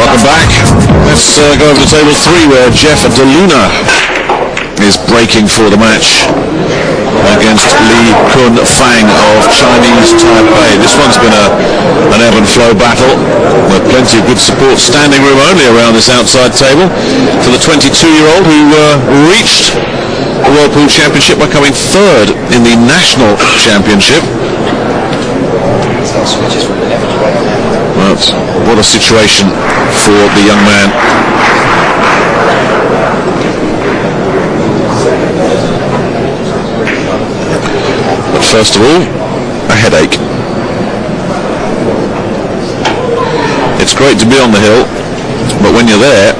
Welcome back. Let's go over to table 3 where Jeff DeLuna is breaking for the match against Li Kunfang of Chinese Taipei. This one's been an ebb and flow battle with plenty of good support, standing room only around this outside table for the 22-year-old who reached the World Pool Championship by coming 3rd in the National Championship. But what a situation for the young man. But first of all, a headache. It's great to be on the hill, but when you're there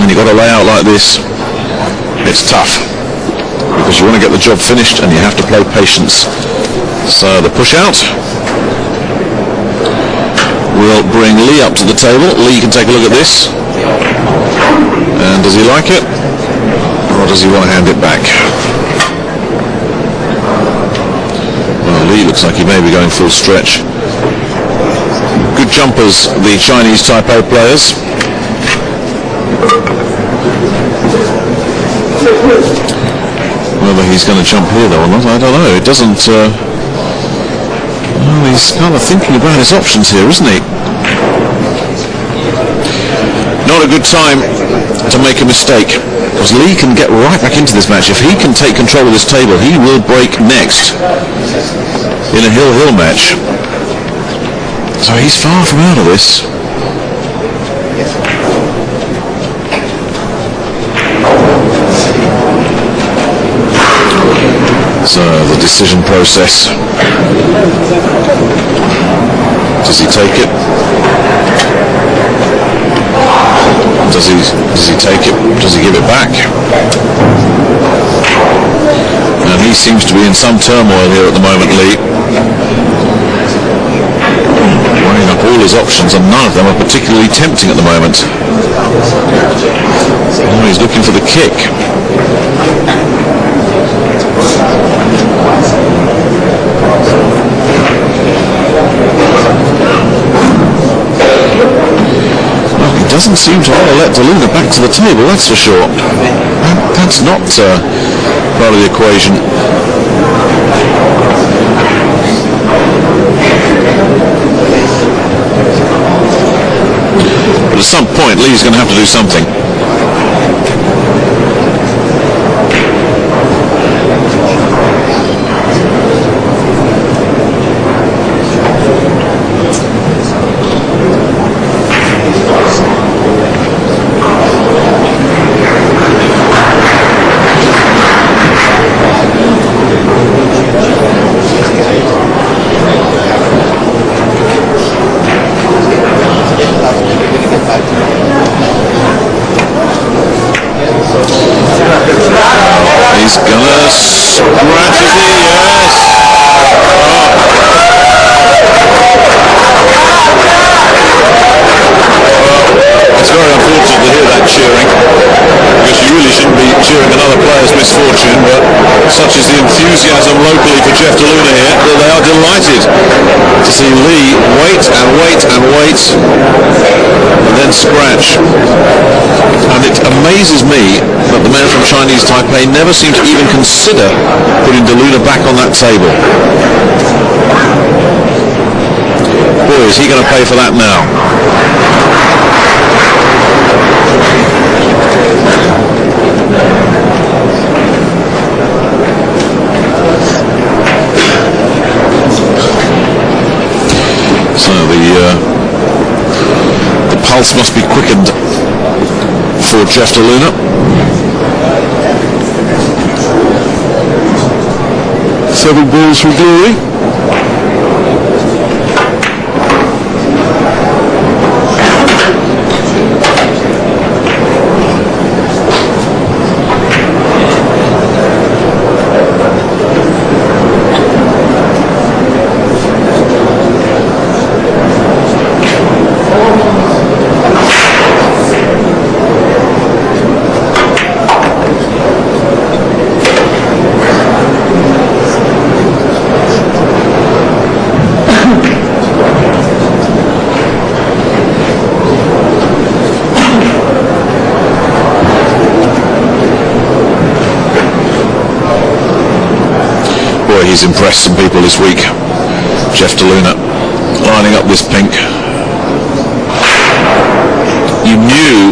and you've got to lay out like this, it's tough because you want to get the job finished and you have to play patience. So the push out will bring Lee up to the table. Lee can take a look at this. And does he like it? Or does he want to hand it back? Well, Lee looks like he may be going full stretch. Good jumpers, the Chinese Taipei players. Whether he's going to jump here though or not, I don't know. It doesn't... Well, he's kind of thinking about his options here, isn't he? Not a good time to make a mistake, because Lee can get right back into this match. If he can take control of this table, he will break next in a hill-hill match. So he's far from out of this. So the decision process. Does he take it? Does he take it? Does he give it back? And he seems to be in some turmoil here at the moment, Lee. Weighing up all his options, and none of them are particularly tempting at the moment. Now he's looking for the kick. Well, he doesn't seem to want to let DeLuna back to the table, that's for sure. That's not part of the equation. But at some point, Lee's going to have to do something. He's gonna scratch it, yes! It's very unfortunate to hear that cheering, because you really shouldn't be cheering another player's misfortune, but such is the enthusiasm locally for Jeff DeLuna here that they are delighted to see Lee wait and wait and wait and then scratch. And it amazes me that the men from Chinese Taipei never seem to even consider putting DeLuna back on that table. Boy, is he going to pay for that now. So the pulse must be quickened for Jeff DeLuna. 7 balls for glory. sure he's impressed some people this week. Jeff DeLuna lining up this pink. You knew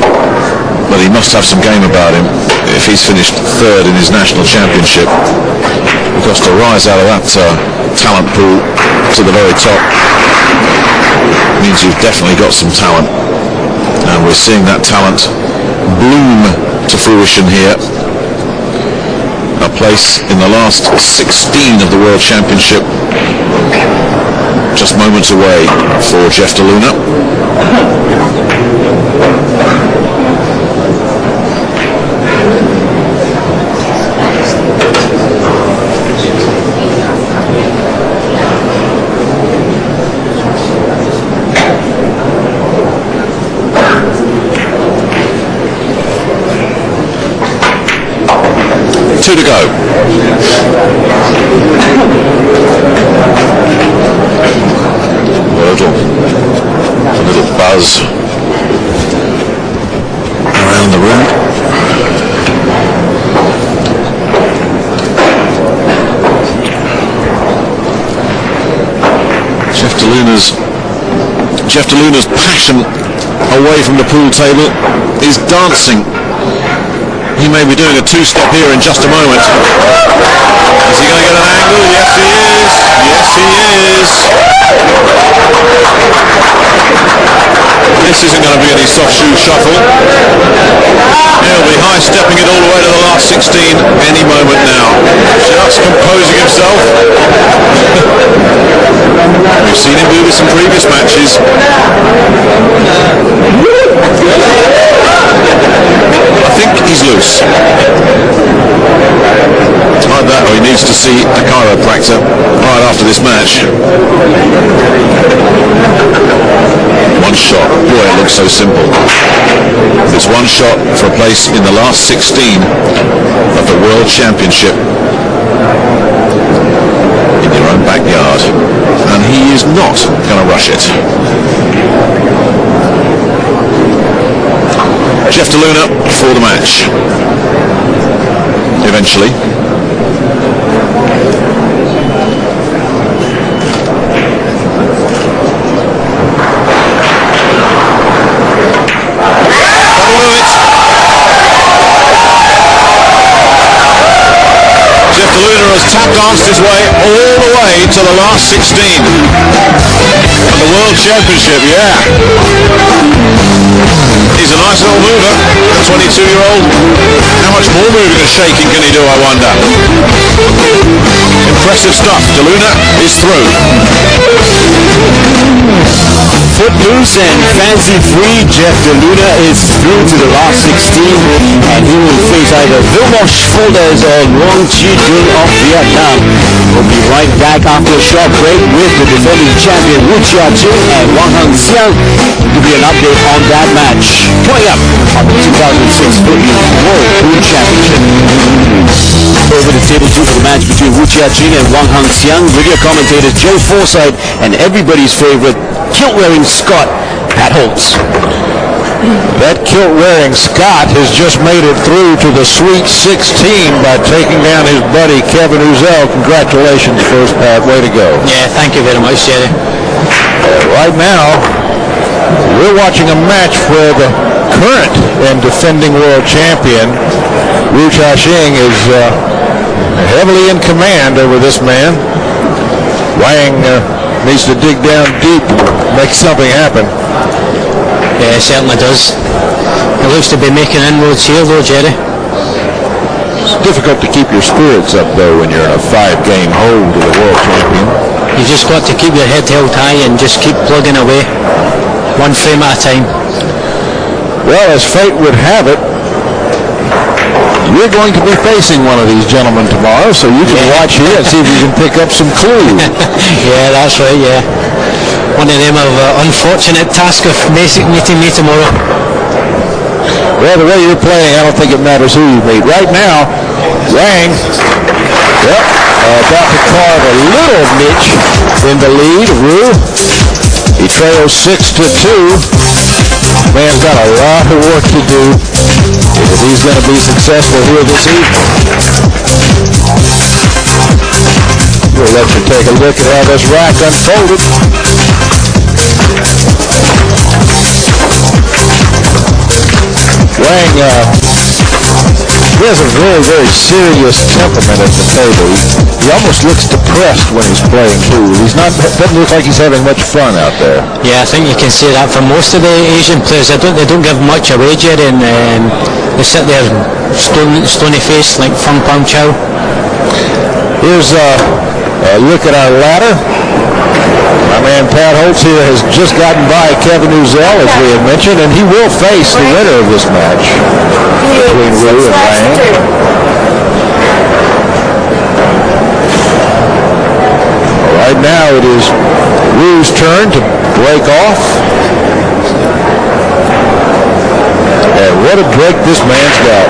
that he must have some game about him if he's finished third in his national championship, because to rise out of that talent pool to the very top means you've definitely got some talent, and we're seeing that talent bloom to fruition here. A place in the last 16 of the World Championship, just moments away for Jeff DeLuna. Two to go. A little buzz around the room. Jeff DeLuna's passion away from the pool table is dancing. He may be doing a two-step here in just a moment. Is he going to get an angle? Yes, he is. Yes, he is. This isn't going to be any soft shoe shuffle. He'll be high-stepping it all the way to the last 16 any moment now. Just composing himself. We've seen him do this in previous matches. I think he's loose. Like that, or he needs to see a chiropractor right after this match. One shot. Boy, it looks so simple. There's one shot for a place in the last 16 of the World Championship in your own backyard. And he is not going to rush it. Jeff DeLuna for the match. Eventually. Jeff DeLuna has tap danced his way all the way to the last 16. And the World Championship, yeah. He's a nice little mover, a 22-year-old. How much more moving and shaking can he do, I wonder? Impressive stuff. DeLuna is through. Footloose and fancy-free, Jeff DeLuna is through to the last 16, and he will face either Vilmos or Luong of Vietnam. We'll be right back after a short break with the defending champion Chia Ching and Hsiang to give you an update on that match. Coming up on the 2006 Philippines World Pool Championship. Over the table two for the match between Chia Ching and Hsiang, video commentators Joe Forsythe and everybody's favorite kilt-wearing Scott, Pat Holtz. That kilt-wearing Scott has just made it through to the Sweet 16 by taking down his buddy Kevin Uzel. Congratulations, first Pat. Way to go. Yeah, thank you very much, Jerry. Right now, we're watching a match where the current and defending world champion, Chia Ching, is heavily in command over this man. Wang needs to dig down deep and make something happen. Yeah, it certainly does. It looks to be making inroads here, though, Jerry. It's difficult to keep your spirits up, though, when you're in a 5-game hold to the world champion. You just got to keep your head held high and just keep plugging away, one frame at a time. Well, as fate would have it, you're going to be facing one of these gentlemen tomorrow, so you can watch here and see if you can pick up some clues. Yeah, that's right, yeah. One of them have unfortunate task of meeting me tomorrow. Well, the way you're playing, I don't think it matters who you meet. Right now, Wang, about to carve a little niche in the lead. Wu, he trails 6-2. Man's got a lot of work to do if he's going to be successful here this evening. We'll let you take a look at how this rack unfolded. Wang, he has a very, very serious temperament at the table. He almost looks depressed when he's playing pool. Doesn't look like he's having much fun out there. Yeah, I think you can say that for most of the Asian players. They don't give much away, Jerry, and they sit there stony faced like Fung Pang Chow. Here's a look at our ladder. My man Pat Holtz here has just gotten by Kevin Uzel, as we had mentioned, and he will face the winner of this match between Wu and Wang. Right now it is Wu's turn to break off. And what a break this man's got.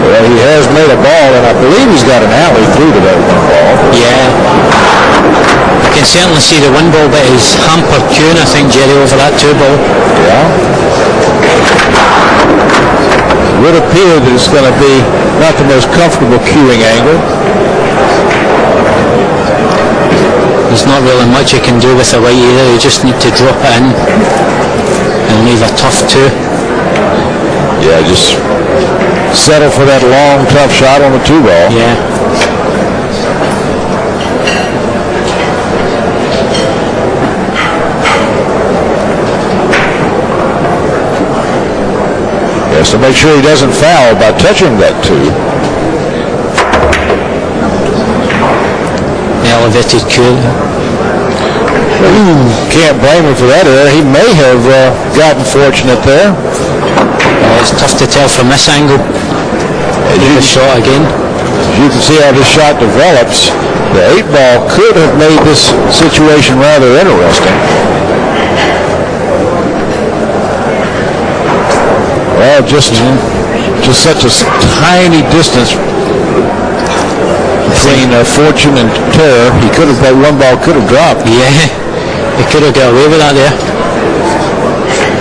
Well, he has made a ball, and I believe he's got an alley through to that one ball. Yeah. I can certainly see the one ball, but he's hampered queuing, I think, Jerry, over that two ball. Yeah. It would appear that it's going to be not the most comfortable queuing angle. There's not really much you can do with the white either. You just need to drop it in and leave a tough two. Yeah, just settle for that long, tough shot on the two ball. Yeah. Yes, to make sure he doesn't foul by touching that two. Elevated cue. Can't blame him for that error. He may have gotten fortunate there. It's tough to tell from this angle. The shot again. As you can see how this shot develops, the 8-ball could have made this situation rather interesting. Well, just such a tiny distance between fortune and terror. He could have, that one ball could have dropped. Yeah, he could have got away with that there.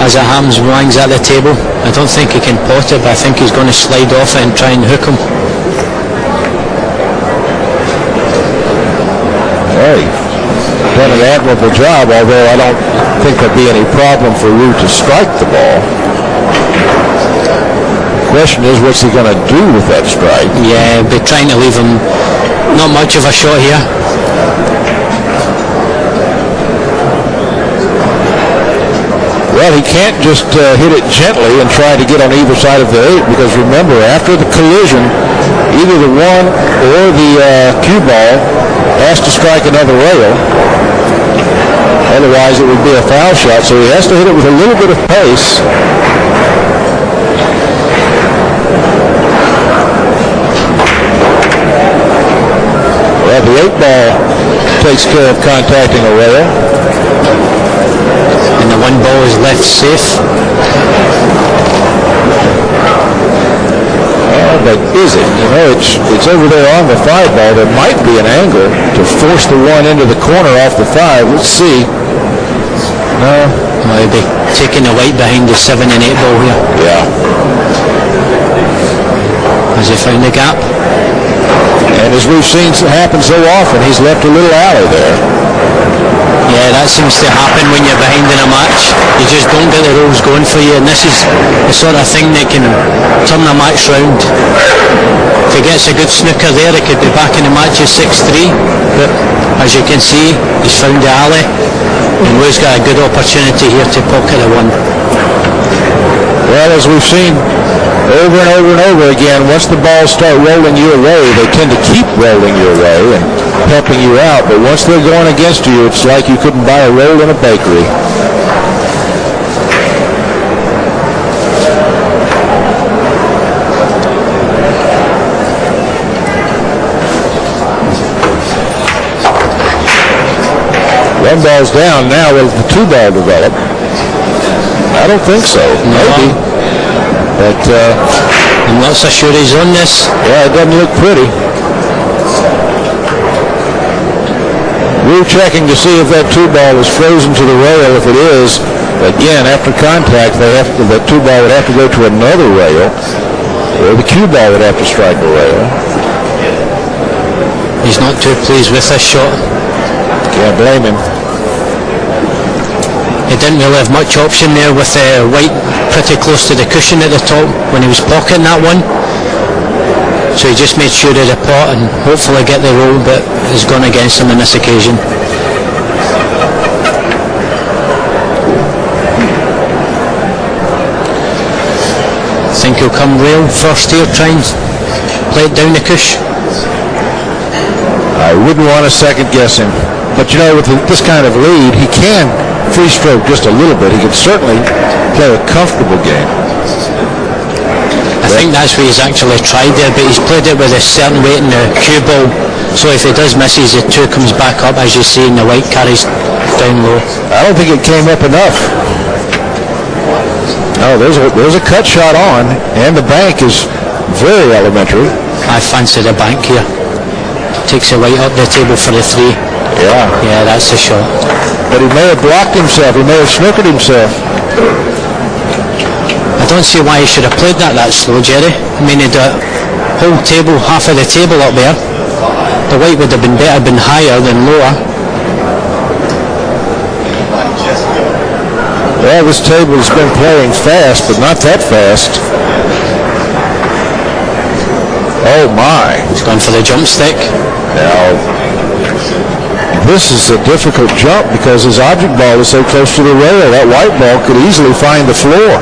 As it happens, Wang's at the table. I don't think he can pot it, but I think he's going to slide off it and try and hook him. Hey, done an admirable job, although I don't think there'll be any problem for Wu to strike the ball. The question is, what's he going to do with that strike? Yeah, be trying to leave him not much of a shot here. Well, he can't just hit it gently and try to get on either side of the 8, because remember, after the collision, either the 1 or the cue ball has to strike another rail. Otherwise, it would be a foul shot, so he has to hit it with a little bit of pace. Well, the 8-ball takes care of contacting a rail. And the one ball is left safe. But is it? You know, it's over there on the 5-ball. There might be an angle to force the 1 into the corner off the 5. Let's see. No. Well, he'll be taking the white behind the 7 and 8 ball here. Yeah. Has he found the gap? And as we've seen happen so often, he's left a little alley there. Yeah, that seems to happen when you're behind in a match. You just don't get the rolls going for you, and this is the sort of thing that can turn a match round. If he gets a good snooker there, he could be back in the match at 6-3. But as you can see, he's found the alley, and Wu's got a good opportunity here to pocket the 1. Well, as we've seen over and over and over again, once the balls start rolling your way, they tend to keep rolling your way and helping you out. But once they're going against you, it's like you couldn't buy a roll in a bakery. One ball's down now. Will the 2-ball develop? I don't think so. Maybe. But I'm not so sure he's on this. Yeah, it doesn't look pretty. We're checking to see if that 2-ball is frozen to the rail. If it is, Again, after contact, the 2 ball would have to go to another rail, or the cue ball would have to strike a rail. He's not too pleased with this shot. Can't blame him. He didn't really have much option there with White pretty close to the cushion at the top when he was pocketing that one. So he just made sure of the pot and hopefully get the roll, but it's gone against him on this occasion. I think he'll come rail first here, try and play it down the cush. I wouldn't want to second guess him. But you know, with this kind of lead, he can free stroke just a little bit. He can certainly play a comfortable game. I think that's what he's actually tried there, but he's played it with a certain weight in the cue ball. So if he does misses, the 2 comes back up, as you see, and the White carries down low. I don't think it came up enough. No, there's a cut shot on, and the bank is very elementary. I fancy the bank here. Takes the White up the table for the 3. Yeah, that's the shot. But he may have blocked himself. He may have snookered himself. I don't see why he should have played that slow, Jerry. I mean, he'd whole table, half of the table up there. The White would have been better, been higher than lower. Well, this table has been playing fast, but not that fast. Oh my. He's gone for the jump stick. Now, this is a difficult jump because his object ball is so close to the rail. That White ball could easily find the floor.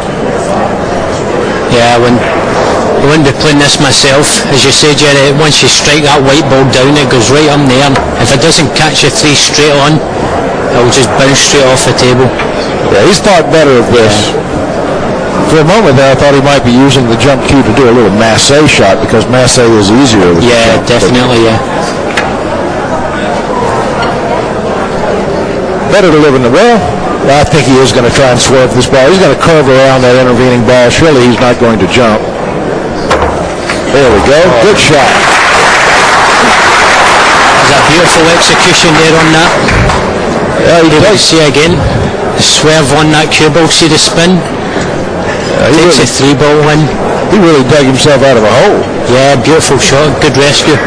Yeah, I wouldn't be playing this myself. As you say, Jerry, once you strike that White ball down, it goes right up there. If it doesn't catch the 3 straight on, it'll just bounce straight off the table. Yeah, he's thought better of this. Yeah. For a moment there, I thought he might be using the jump cue to do a little masse shot because masse is easier. Yeah, definitely, yeah. Better to live in the well. I think he is going to try and swerve this ball. He's going to curve around that intervening ball. Surely he's not going to jump. There we go. Good shot. Is that beautiful execution there on that? Yeah, he does. See again. The swerve on that cue ball. See the spin? Takes a 3 ball win. He really dug himself out of a hole. Yeah, beautiful shot. Good rescue.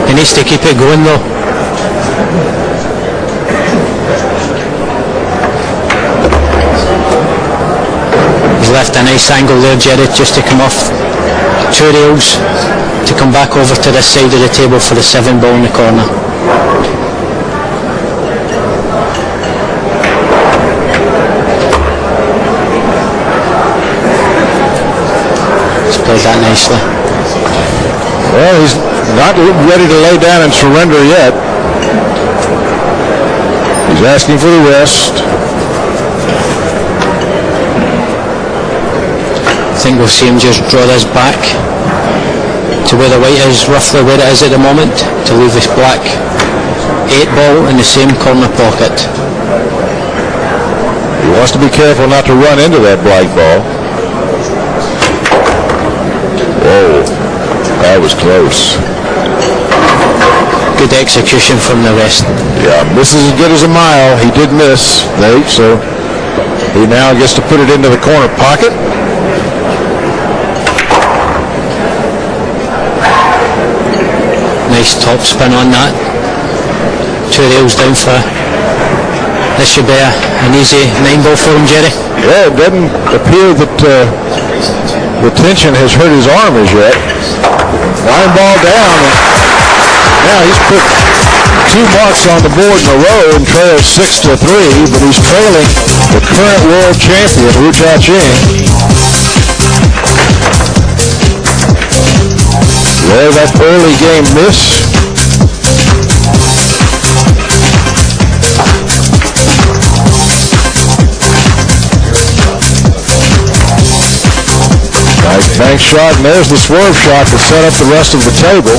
He needs to keep it going though. He's left a nice angle there, Jerry, just to come off 2 rails to come back over to this side of the table for the 7 ball in the corner. Played that nicely. Well, he's not ready to lay down and surrender yet. He's asking for the rest. I think we'll see him just draw this back to where the White is, roughly where it is at the moment, to leave this black 8 ball in the same corner pocket. He wants to be careful not to run into that black ball. Whoa, that was close. Good execution from the rest. Yeah, this is as good as a mile. He did miss, Nate, so he now gets to put it into the corner pocket. Nice top spin on that. 2 rails down for. This should be an easy 9 ball for him, Jerry. Yeah, it doesn't appear that the tension has hurt his arm as yet. 9 ball down. Now he's put 2 marks on the board in a row and trails 6-3, but he's trailing the current world champion, Chia Ching. There, that early game miss. Nice bank shot, and there's the swerve shot to set up the rest of the table.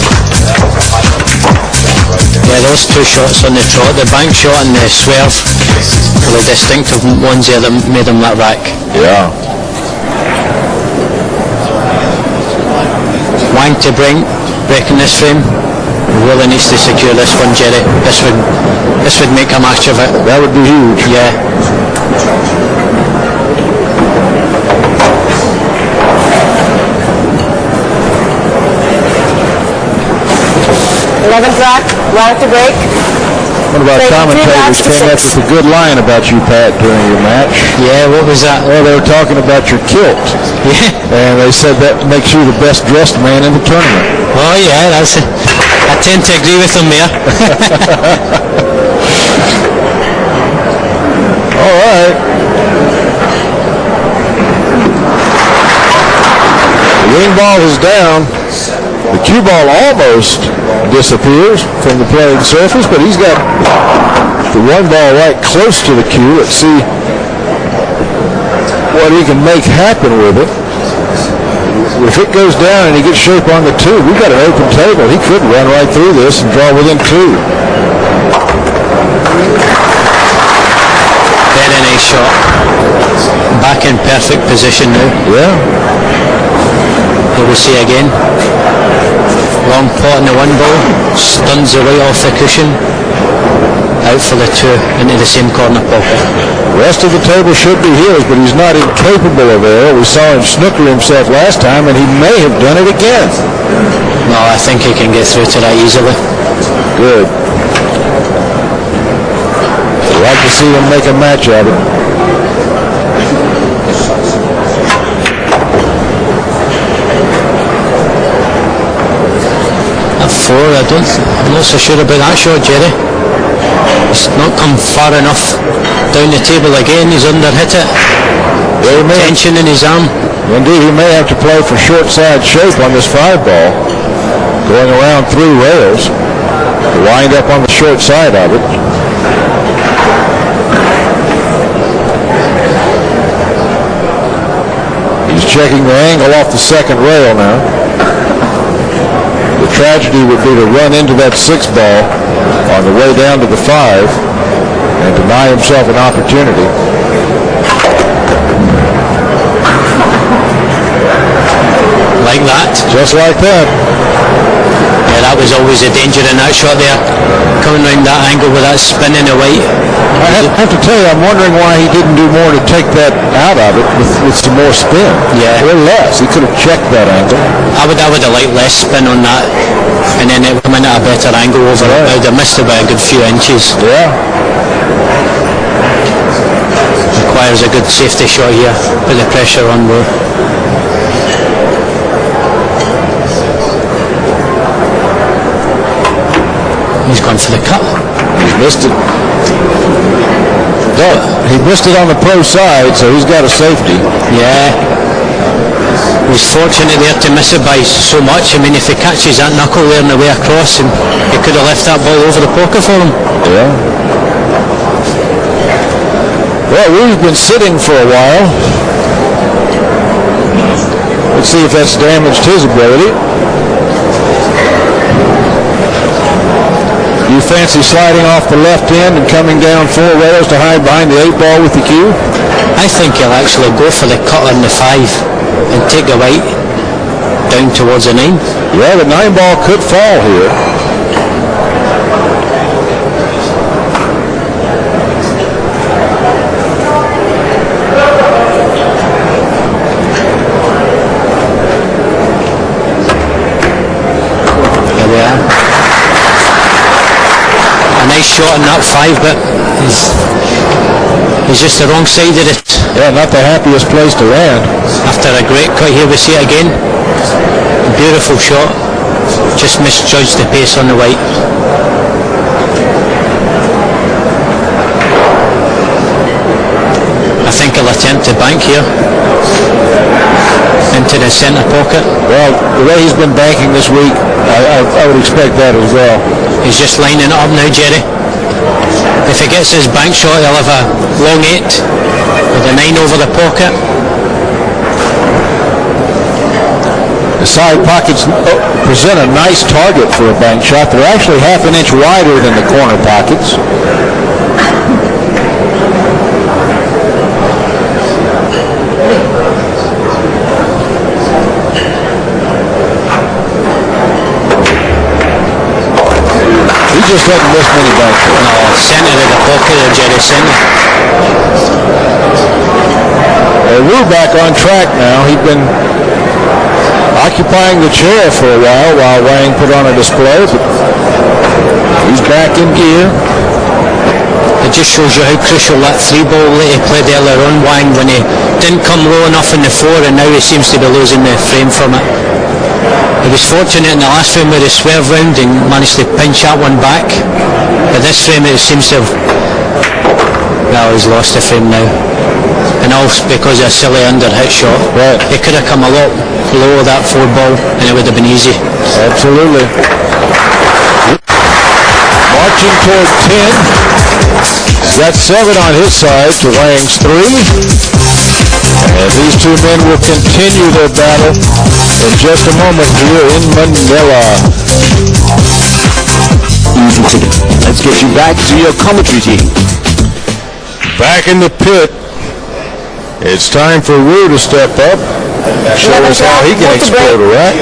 Yeah, those 2 shots on the trot, the bank shot and the swerve, are the distinctive ones there that made him that rack. Yeah. Wang to breaking this frame. Really needs to secure this one, Jerry. This would make a match of it. That would be huge. Yeah. Track, right to break. One of our commentators came up with a good line about you, Pat, during your match. Yeah, what was that? Well, they were talking about your kilt. Yeah. And they said that makes you the best dressed man in the tournament. Oh yeah, I tend to agree with them there. All right. The ring ball is down. The cue ball almost disappears from the playing surface, but he's got the one ball right close to the cue. Let's see what he can make happen with it. If it goes down and he gets shape on the two, we've got an open table. He could run right through this and draw within two. Very nice shot. Back in perfect position now. Yeah. Here we see again. Long pot in the one ball, stuns the white off the cushion. Out for the two into the same corner pocket. The rest of the table should be his, but he's not incapable of error. We saw him snooker himself last time, and he may have done it again. No, I think he can get through to that easily. Good. I'd like to see him make a match of it. At four, I'm not so sure about that shot, Jerry. He's not come far enough down the table again. He's under-hit it. Tension in his arm. Indeed, he may have to play for short side shape on this five ball. Going around three rails. Wind up on the short side of it. He's checking the angle off the second rail now. The tragedy would be to run into that six ball on the way down to the five and deny himself an opportunity. Like that. Just like that. Yeah, that was always a danger in that shot there. Coming round that angle with that spin in the white. I have to tell you, I'm wondering why he didn't do more to take that out of it with some more spin. Yeah. Or less. He could have checked that angle. I would have liked less spin on that, and then it would have been at a better angle over it. I would have missed it by a good few inches. Yeah. Requires a good safety shot here. Put the pressure on more. He's gone for the cut. He's missed it. No, he missed it on the pro side, so he's got a safety. Yeah. He's fortunate there to miss it by so much. I mean, if he catches that knuckle there on the way across, and he could have left that ball over the pocket for him. Yeah. Well, we've been sitting for a while. Let's see if that's damaged his ability. You fancy sliding off the left end and coming down four rails to hide behind the eight ball with the cue? I think he'll actually go for the cut on the five and take the white down towards the nine. Yeah, the nine ball could fall here. Here we are. A nice shot on that five, but he's just the wrong side of it. Yeah, not the happiest place to land. After a great cut, here we see it again. Beautiful shot. Just misjudged the pace on the white. I think he'll attempt to bank here into the centre pocket. Well, the way he's been banking this week, I would expect that as well. He's just lining it up now, Jerry. If he gets his bank shot, he'll have a long eight with a nine over the pocket. The side pockets present a nice target for a bank shot. They're actually half an inch wider than the corner pockets. He just doesn't miss many back there. No, centre of the pocket of Jerry Centre. Wu back on track now. He'd been occupying the chair for a while Wang put on a display, but he's back in gear. It just shows you how crucial that 3-ball that he played earlier on, Wang, when he didn't come low enough in the 4, and now he seems to be losing the frame from it. He was fortunate in the last frame where he swerved round and managed to pinch that one back, but this frame it seems to have, well, he's lost the frame now, and all because of a silly under-hit shot. Right. He could have come a lot lower that 4-ball and it would have been easy. Absolutely. Marching toward 10. He's got 7 on his side to Wang's 3. And these two men will continue their battle in just a moment here in Manila. Let's get you back to your commentary team. Back in the pit, it's time for Wu to step up and show us how he can explode a rack.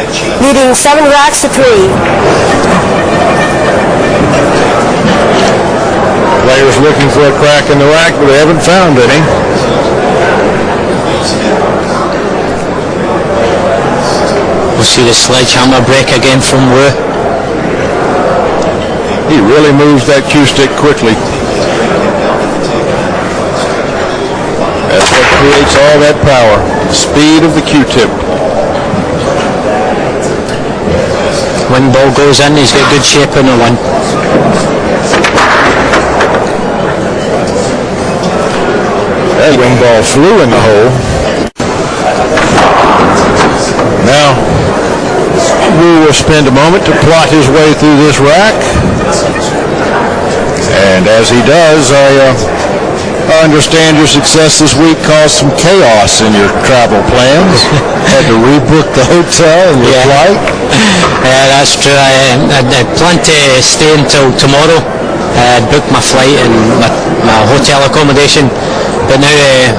Leading 7 racks to 3. Players looking for a crack in the rack, but they haven't found any. We'll see the sledgehammer break again from Wu. He really moves that cue stick quickly. That's what creates all that power, the speed of the Q-tip. When ball goes in, he's got good shape on the one. That wing ball flew in the hole. Now, Wu will spend a moment to plot his way through this rack. And as he does, I understand your success this week caused some chaos in your travel plans. Had to rebook the hotel and your flight. Yeah, that's true. I planned to stay until tomorrow. I booked my flight and my hotel accommodation, but now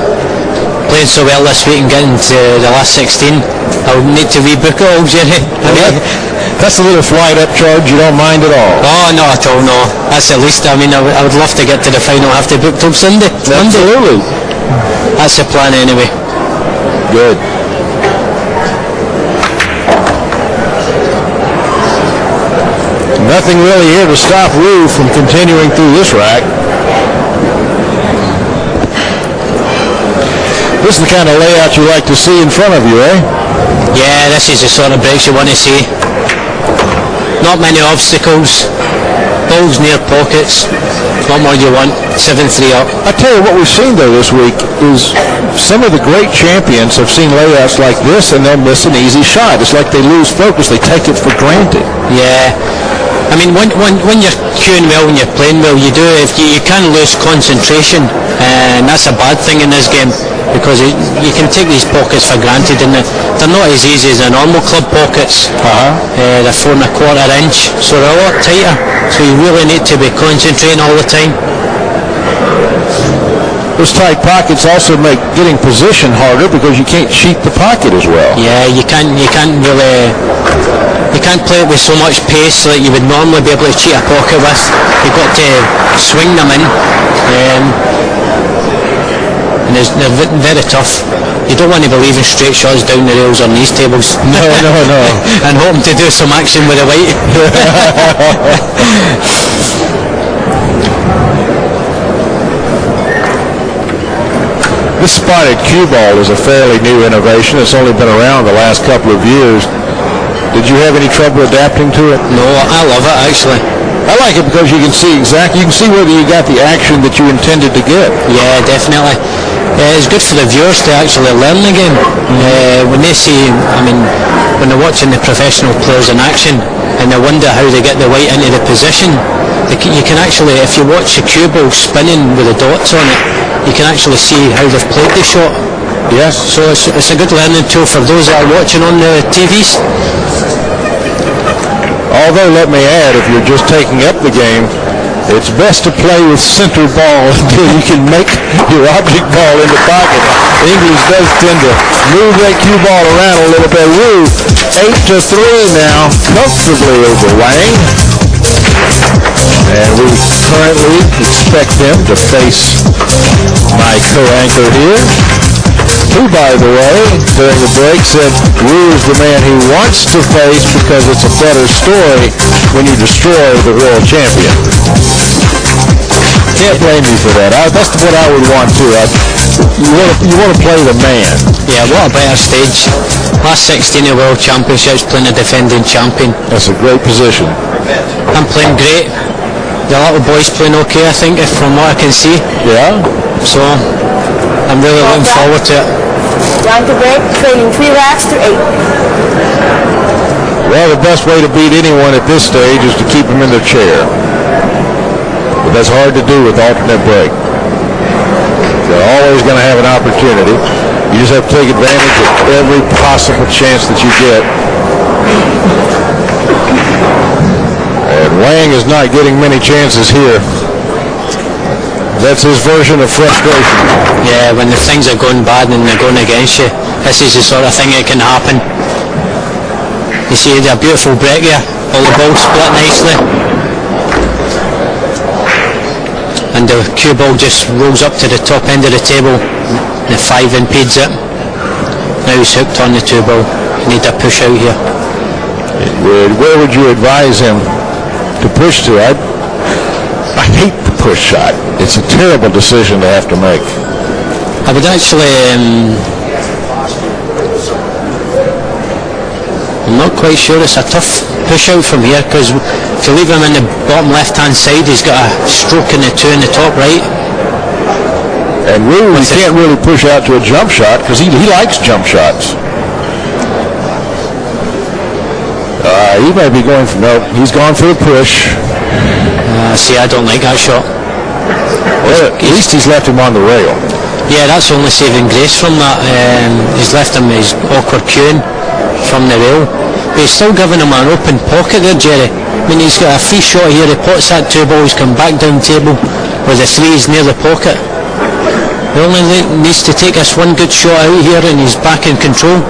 playing so well this week and getting to the last 16, I'll need to rebook it all, Jerry. That's a little flight upcharge you don't mind at all. Oh, not at all, no. That's the least. I mean, I would love to get to the final. I have to book till Sunday. Absolutely. That's the plan anyway. Good. Nothing really here to stop Wu from continuing through this rack. This is the kind of layout you like to see in front of you, eh? Yeah, this is the sort of breaks you want to see. Not many obstacles. Balls near pockets. What more do you want? 7-3 up. I tell you what we've seen though this week is some of the great champions have seen layouts like this and they'll miss an easy shot. It's like they lose focus. They take it for granted. Yeah. I mean, when you're cueing well, when you're playing well, you can lose concentration, and that's a bad thing in this game because you can take these pockets for granted, and they're not as easy as the normal club pockets. They're 4 1/4 inch, so they're a lot tighter. So you really need to be concentrating all the time. Those tight pockets also make getting position harder because you can't cheat the pocket as well. Yeah, you can't really. You can't play it with so much pace that you would normally be able to cheat a pocket with. You've got to swing them in, and they're very tough. You don't want to be leaving straight shots down the rails on these tables. No. And hoping to do some action with the white. This spotted cue ball is a fairly new innovation. It's only been around the last couple of years. Did you have any trouble adapting to it? No, I love it actually. I like it because you can see whether you got the action that you intended to get. Yeah, definitely. It's good for the viewers to actually learn the game. When they see, when they're watching the professional players in action and they wonder how they get the white into the position, you can actually, if you watch the cue ball spinning with the dots on it, you can actually see how they've played the shot. Yes. So it's a good learning tool for those that are watching on the TVs. Although, let me add, if you're just taking up the game, it's best to play with center ball until you can make your object ball in the pocket. English does tend to move that cue ball around a little bit. Wu, 8-3 now, comfortably over Wang. And we currently expect him to face my co-anchor here, who, by the way, during the break said Wu is the man he wants to face because it's a better story when you destroy the world champion. Can't blame me for that. That's what I would want too. You want to play the man. Yeah, what a better stage. Last 16 of World Championships, playing a defending champion. That's a great position. I'm playing great. The little boy's playing okay, I think, from what I can see. Yeah? So, I'm really looking forward to it. Down to break, trading 3 racks to 8. Well, the best way to beat anyone at this stage is to keep them in their chair. But that's hard to do with alternate break. You're always going to have an opportunity. You just have to take advantage of every possible chance that you get. And Wang is not getting many chances here. That's his version of frustration. Yeah, when the things are going bad and they're going against you, this is the sort of thing that can happen. You see a beautiful break here. All the balls split nicely. And the cue ball just rolls up to the top end of the table. The 5 impedes it. Now he's hooked on the 2 ball. You need a push out here. Where would you advise him to push to? I hate the push shot. It's a terrible decision to have to make. I would actually, I'm not quite sure. It's a tough push out from here because if you leave him in the bottom left hand side, he's got a stroke in the 2 in the top right. And Wu, he can't really push out to a jump shot because he likes jump shots. He might be going for, no, he's gone for a push. See, I don't like that shot. Well, at least he's left him on the rail. Yeah, that's the only saving grace from that. He's left him his awkward queuing from the rail. But he's still giving him an open pocket there, Jerry. I mean, he's got a free shot here. He pots that 2 balls, come back down table with the 3s near the pocket. He only needs to take this one good shot out here and he's back in control.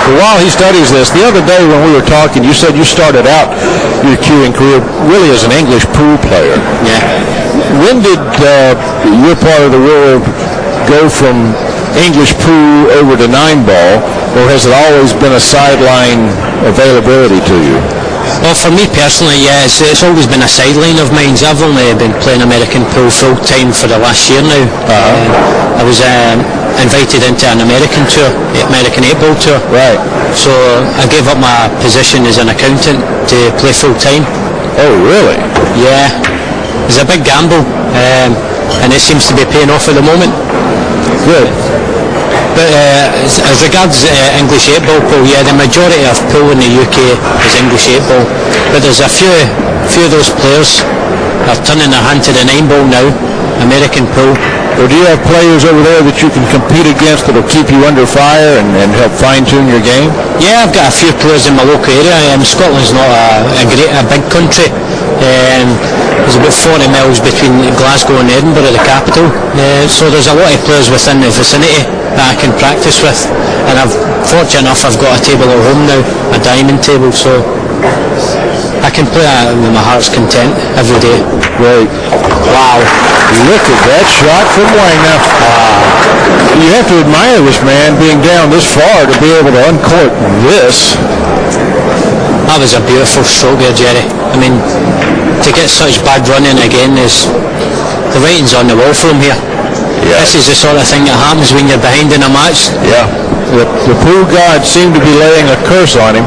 But while he studies this, the other day when we were talking, you said you started out your cueing career really as an English pool player. Yeah. When did your part of the world go from English pool over to 9-ball, or has it always been a sideline availability to you? Well, for me personally, yeah, it's always been a sideline of mine. I've only been playing American pool full time for the last year now. I was invited into an American tour, the American 8-ball tour. Right. So I gave up my position as an accountant to play full time. Oh, really? Yeah. It's a big gamble, and it seems to be paying off at the moment. Good. But as regards English 8-ball pool, yeah, the majority of pool in the UK is English 8-ball. But there's a few of those players are turning their hand to the 9-ball now, American pool. Or do you have players over there that you can compete against that will keep you under fire and help fine-tune your game? Yeah, I've got a few players in my local area. Scotland's not a big country. There's about 40 miles between Glasgow and Edinburgh, the capital. So there's a lot of players within the vicinity that I can practice with. And fortunate enough, I've got a table at home now, a diamond table, so I can play with my heart's content every day. Great. Wow. Look at that shot from Wang. Now, you have to admire this man being down this far to be able to uncork this. That was a beautiful stroke there, Jerry. I mean, to get such bad running again is the writing's on the wall for him here. Yeah. This is the sort of thing that happens when you're behind in a match. Yeah. The pool gods seem to be laying a curse on him.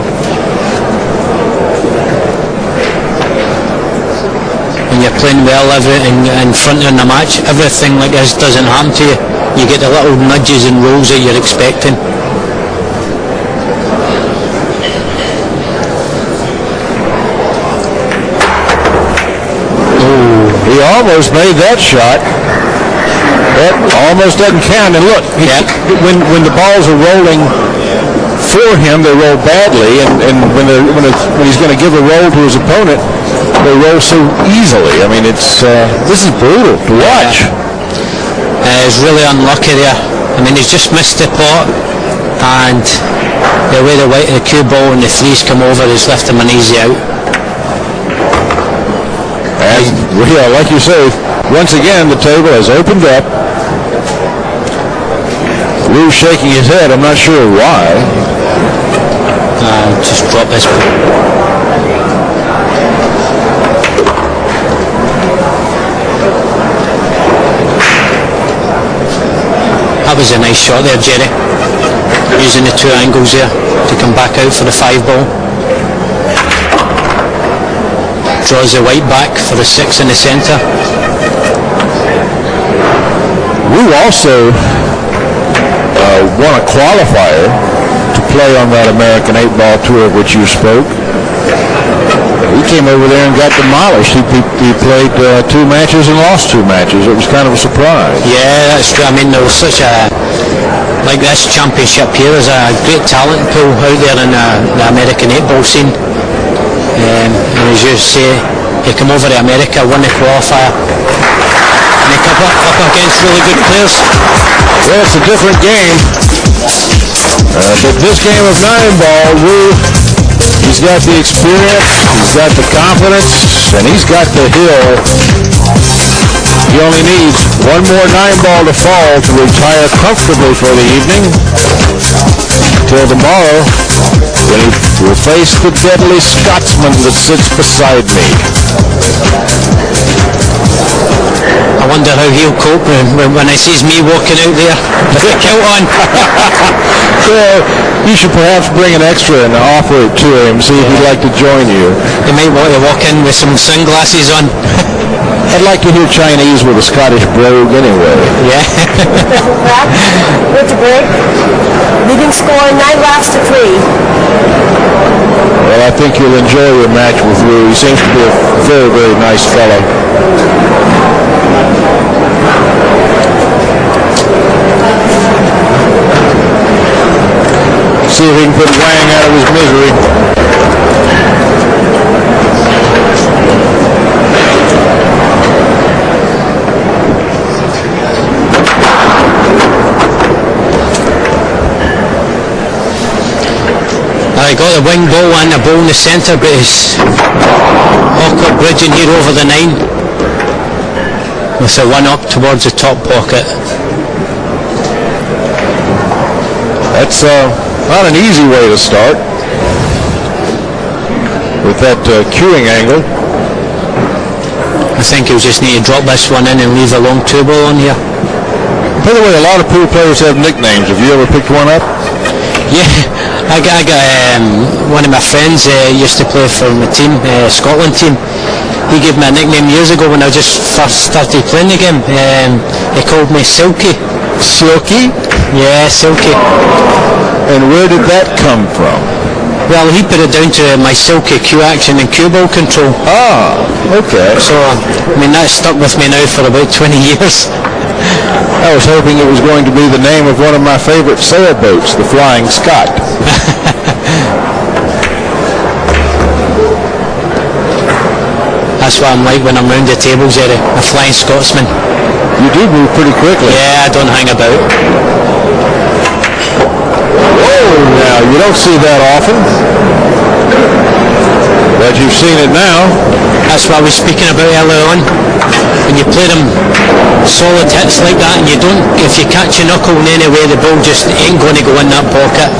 When you're playing well in front in a match, everything like this doesn't happen to you. You get the little nudges and rolls that you're expecting. He almost made that shot. That almost doesn't count. And look, when the balls are rolling for him, they roll badly, and when he's going to give a roll to his opponent, they roll so easily. I mean, this is brutal to watch. He's really unlucky there. I mean, he's just missed the pot, and the way the cue ball and the 3s come over has left him an easy out. Yeah, like you say, once again, the table has opened up. Lu's shaking his head. I'm not sure why. Just drop this. That was a nice shot there, Jerry. Using the two angles there to come back out for the 5 ball. Draws the white back for the 6 in the centre. Lu also won a qualifier to play on that American 8-ball tour of which you spoke. He came over there and got demolished. He played 2 matches and lost 2 matches. It was kind of a surprise. Yeah, that's true. I mean, there was such a, like this championship here, there's a great talent pool out there in the American 8-ball scene. And as you say, he came over to America, won the qualifier, and he came up against really good players. Well, it's a different game. But this game of 9-ball, Lu, he's got the experience, he's got the confidence, and he's got the hill. He only needs one more 9-ball to fall to retire comfortably for the evening. Till tomorrow, when he will face the deadly Scotsman that sits beside me. I wonder how he'll cope when he sees me walking out there with the kilt on. Well, you should perhaps bring an extra and offer it to him, see if he'd like to join you. He might want to walk in with some sunglasses on. I'd like to hear Chinese with a Scottish brogue anyway. Yeah. With the break. Leading score 9 laps to 3. Well, I think you'll enjoy your match with Lu. He seems to be a very, very nice fellow. See if he can put Wang out of his misery. I got the wing ball and the ball in the centre, but it's awkward bridging here over the 9 with the 1 up towards the top pocket. That's not an easy way to start with that cueing angle. I think he'll just need to drop this one in and leave a long 2 ball on here. By the way, a lot of pool players have nicknames. Have you ever picked one up? Yeah, I got one of my friends used to play for my team, Scotland team. He gave me a nickname years ago when I just first started playing the game. He called me Silky. Silky? Yeah, Silky. And where did that come from? Well, he put it down to my silky cue action and cue ball control. Ah, okay. So, I mean, that's stuck with me now for about 20 years. I was hoping it was going to be the name of one of my favorite sailboats, the Flying Scot. That's what I'm like when I'm round the tables, Eddie, a Flying Scotsman. You do move pretty quickly. Yeah, I don't hang about. Whoa, now, you don't see that often. But you've seen it now. That's what I was speaking about earlier on. When you play them solid hits like that, and you don't, if you catch your knuckle in any way, the ball just ain't going to go in that pocket.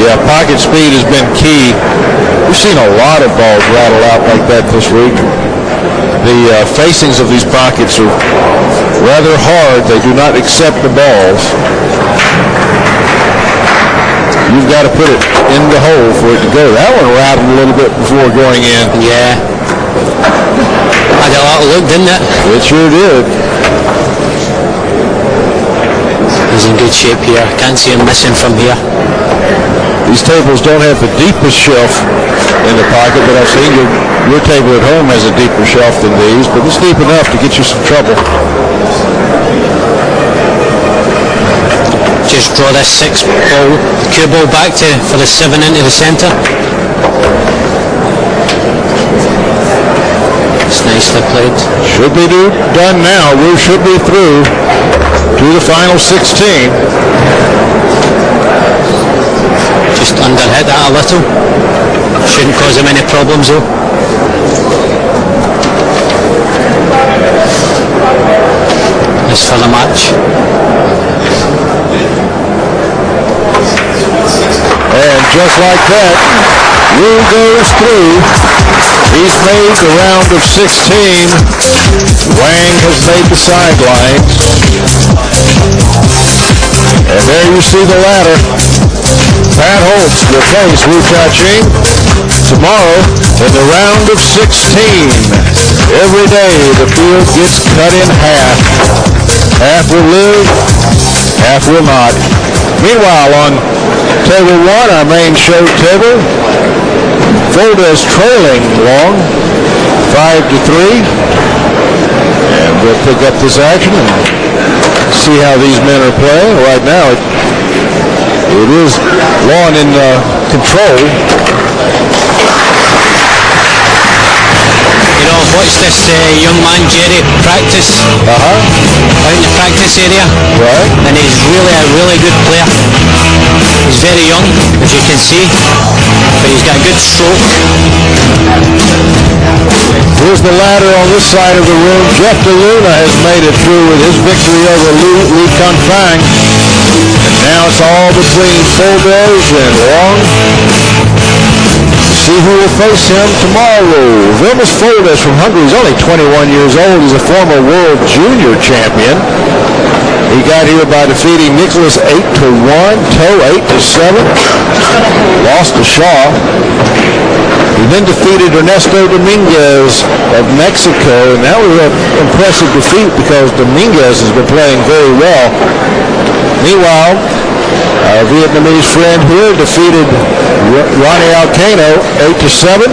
Yeah, pocket speed has been key. We've seen a lot of balls rattle out like that this week. The facings of these pockets are rather hard. They do not accept the balls. You've got to put it in the hole for it to go. That one rattled a little bit before going in. Yeah. Had a lot of look, didn't it? It sure did. He's in good shape here. Can't see him missing from here. These tables don't have the deepest shelf in the pocket, but I've seen your table at home has a deeper shelf than these, but it's deep enough to get you some trouble. Just draw this 6 ball, cue ball back for the 7 into the centre. It's nicely played. Should be done now. We should be through to the final 16. Just underhit that a little. Shouldn't cause him any problems though. is for the match. And just like that, Wu goes through. He's made the round of 16. Wang has made the sidelines. And there you see the ladder. Pat Holtz will face Wu Ching tomorrow in the round of 16. Every day the field gets cut in half. Half will live, half will not. Meanwhile, on table one, our main show table, Fulda's trailing Luong 5-3. And we'll pick up this action and see how these men are playing. Right now, it is Luong in control. You know, I've watched this young man Jerry practice out in the practice area, Right. and he's really a really good player. He's very young, as you can see, but he's got a good stroke. Here's the ladder on this side of the room. Jeff DeLuna has made it through with his victory over Li Kunfang. And now it's all between Fuldes and Wang. See who will face him tomorrow. Vilmos Fuldes from Hungary is only 21 years old. He's a former world junior champion. He got here by defeating Nicholas 8-1, Toe 8-7. Lost to Shaw. He then defeated Ernesto Dominguez of Mexico, and that was an impressive defeat because Dominguez has been playing very well. Meanwhile, our Vietnamese friend here defeated Ronnie Alcano 8-7,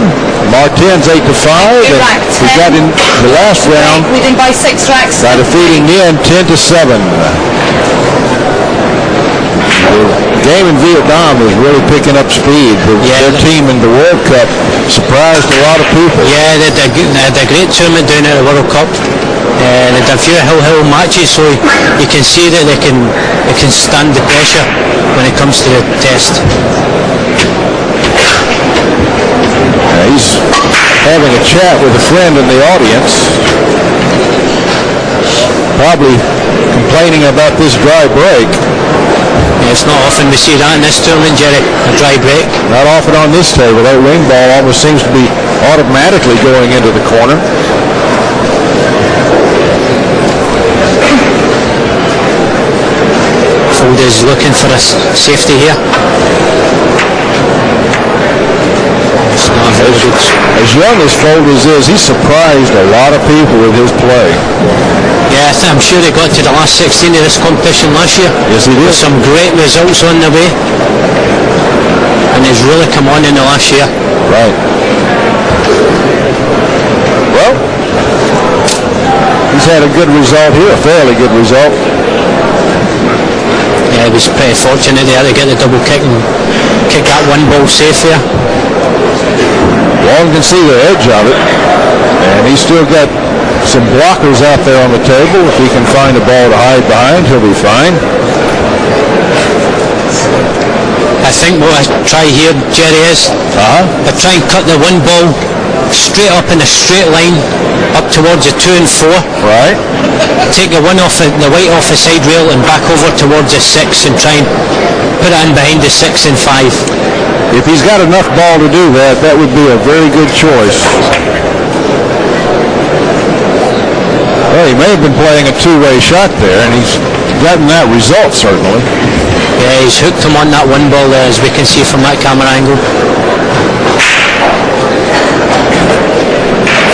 Martins 8-5, and he got in the last round Leading by 6 racks. by defeating Nguyen 10-7. The game in Vietnam is really picking up speed. Their team in the World Cup surprised a lot of people. Yeah, they had a great tournament down at the World Cup. They had a few hill matches, so you can see that they can stand the pressure when it comes to the test. He's having a chat with a friend in the audience, probably complaining about this dry break. Yeah, it's not often we see that in this tournament, Jerry, a dry break. Not often on this table. That ring ball almost seems to be automatically going into the corner. Fuldes looking for a safety here. It's not very good. As young as Fuldes is, he's surprised a lot of people with his play. Yeah, I'm sure he got to the last 16 of this competition last year. Yes, he did. With some great results on the way. And he's really come on in the last year. Right. Well, he's had a good result here, a fairly good result. Yeah, he was pretty fortunate there to get the double kick and kick that one ball safe there. Long can see the edge of it, and he's still got some blockers out there on the table. If he can find a ball to hide behind, he'll be fine. I think what I try here, Jerry, is I try and cut the one ball straight up in a straight line up towards the 2 and 4. Right. Take the one off the white off the side rail and back over towards the 6 and try and put it in behind the 6 and 5. If he's got enough ball to do that, that would be a very good choice. Well, he may have been playing a two-way shot there, and he's gotten that result, certainly. Yeah, he's hooked him on that one ball there, as we can see from that camera angle.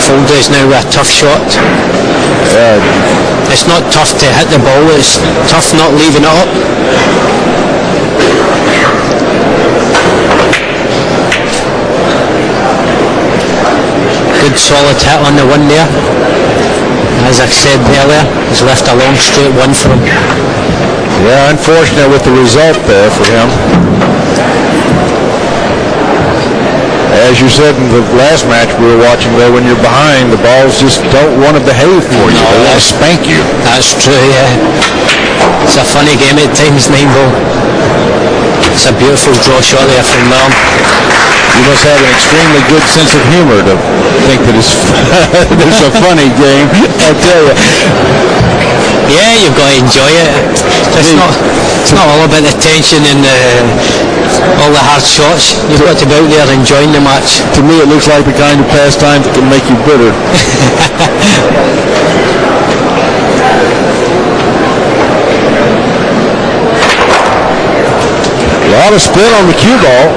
Fuldes now with a tough shot. It's not tough to hit the ball, it's tough not leaving it up. Good solid hit on the one there. As I said earlier, he's left a long straight one for him. Yeah, unfortunate with the result there for him. As you said in the last match we were watching, though, when you're behind, the balls just don't want to behave for you. They want to spank you. That's true, yeah. It's a funny game at times, 9-ball. It's a beautiful draw shot there from Luong. You must have an extremely good sense of humor to think that it's a funny game, I'll tell you. Yeah, you've got to enjoy it. It's not all about the tension and all the hard shots. You've got to go out there enjoying the match. To me, it looks like the kind of pastime that can make you bitter. A lot of spin on the cue ball.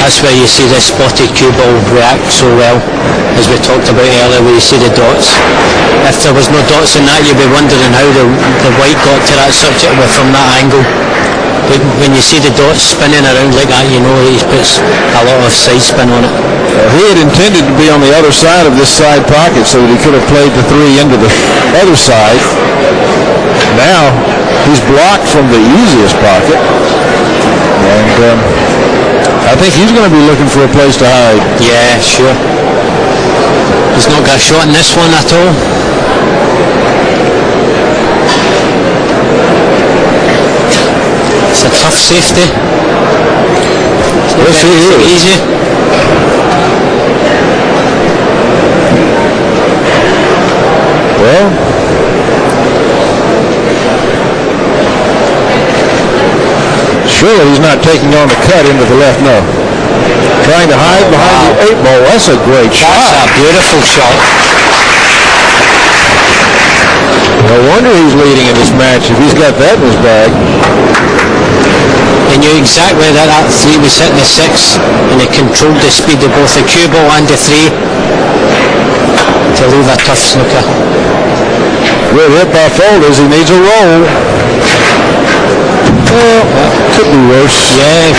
That's where you see the spotted cue ball react so well, as we talked about earlier, where you see the dots. If there was no dots in that, you'd be wondering how the white got to that subject from that angle. But when you see the dots spinning around like that, you know he puts a lot of side spin on it. He had intended to be on the other side of this side pocket so that he could have played the 3 into the other side. Now he's blocked from the easiest pocket, and I think he's going to be looking for a place to hide. Yeah, sure. He's not got a shot in this one at all. It's a tough safety. It's not very easy. Well, surely he's not taking on the cut into the left, no. Trying to hide behind the 8 ball. That's a great shot. That's a beautiful shot. No wonder he's leading in this match if he's got that in his bag. He knew exactly that 3 was hitting the 6, and he controlled the speed of both the cue ball and the 3 to leave a tough snooker. Good hit by Folders. He needs a roll. Well, could be worse. Yeah,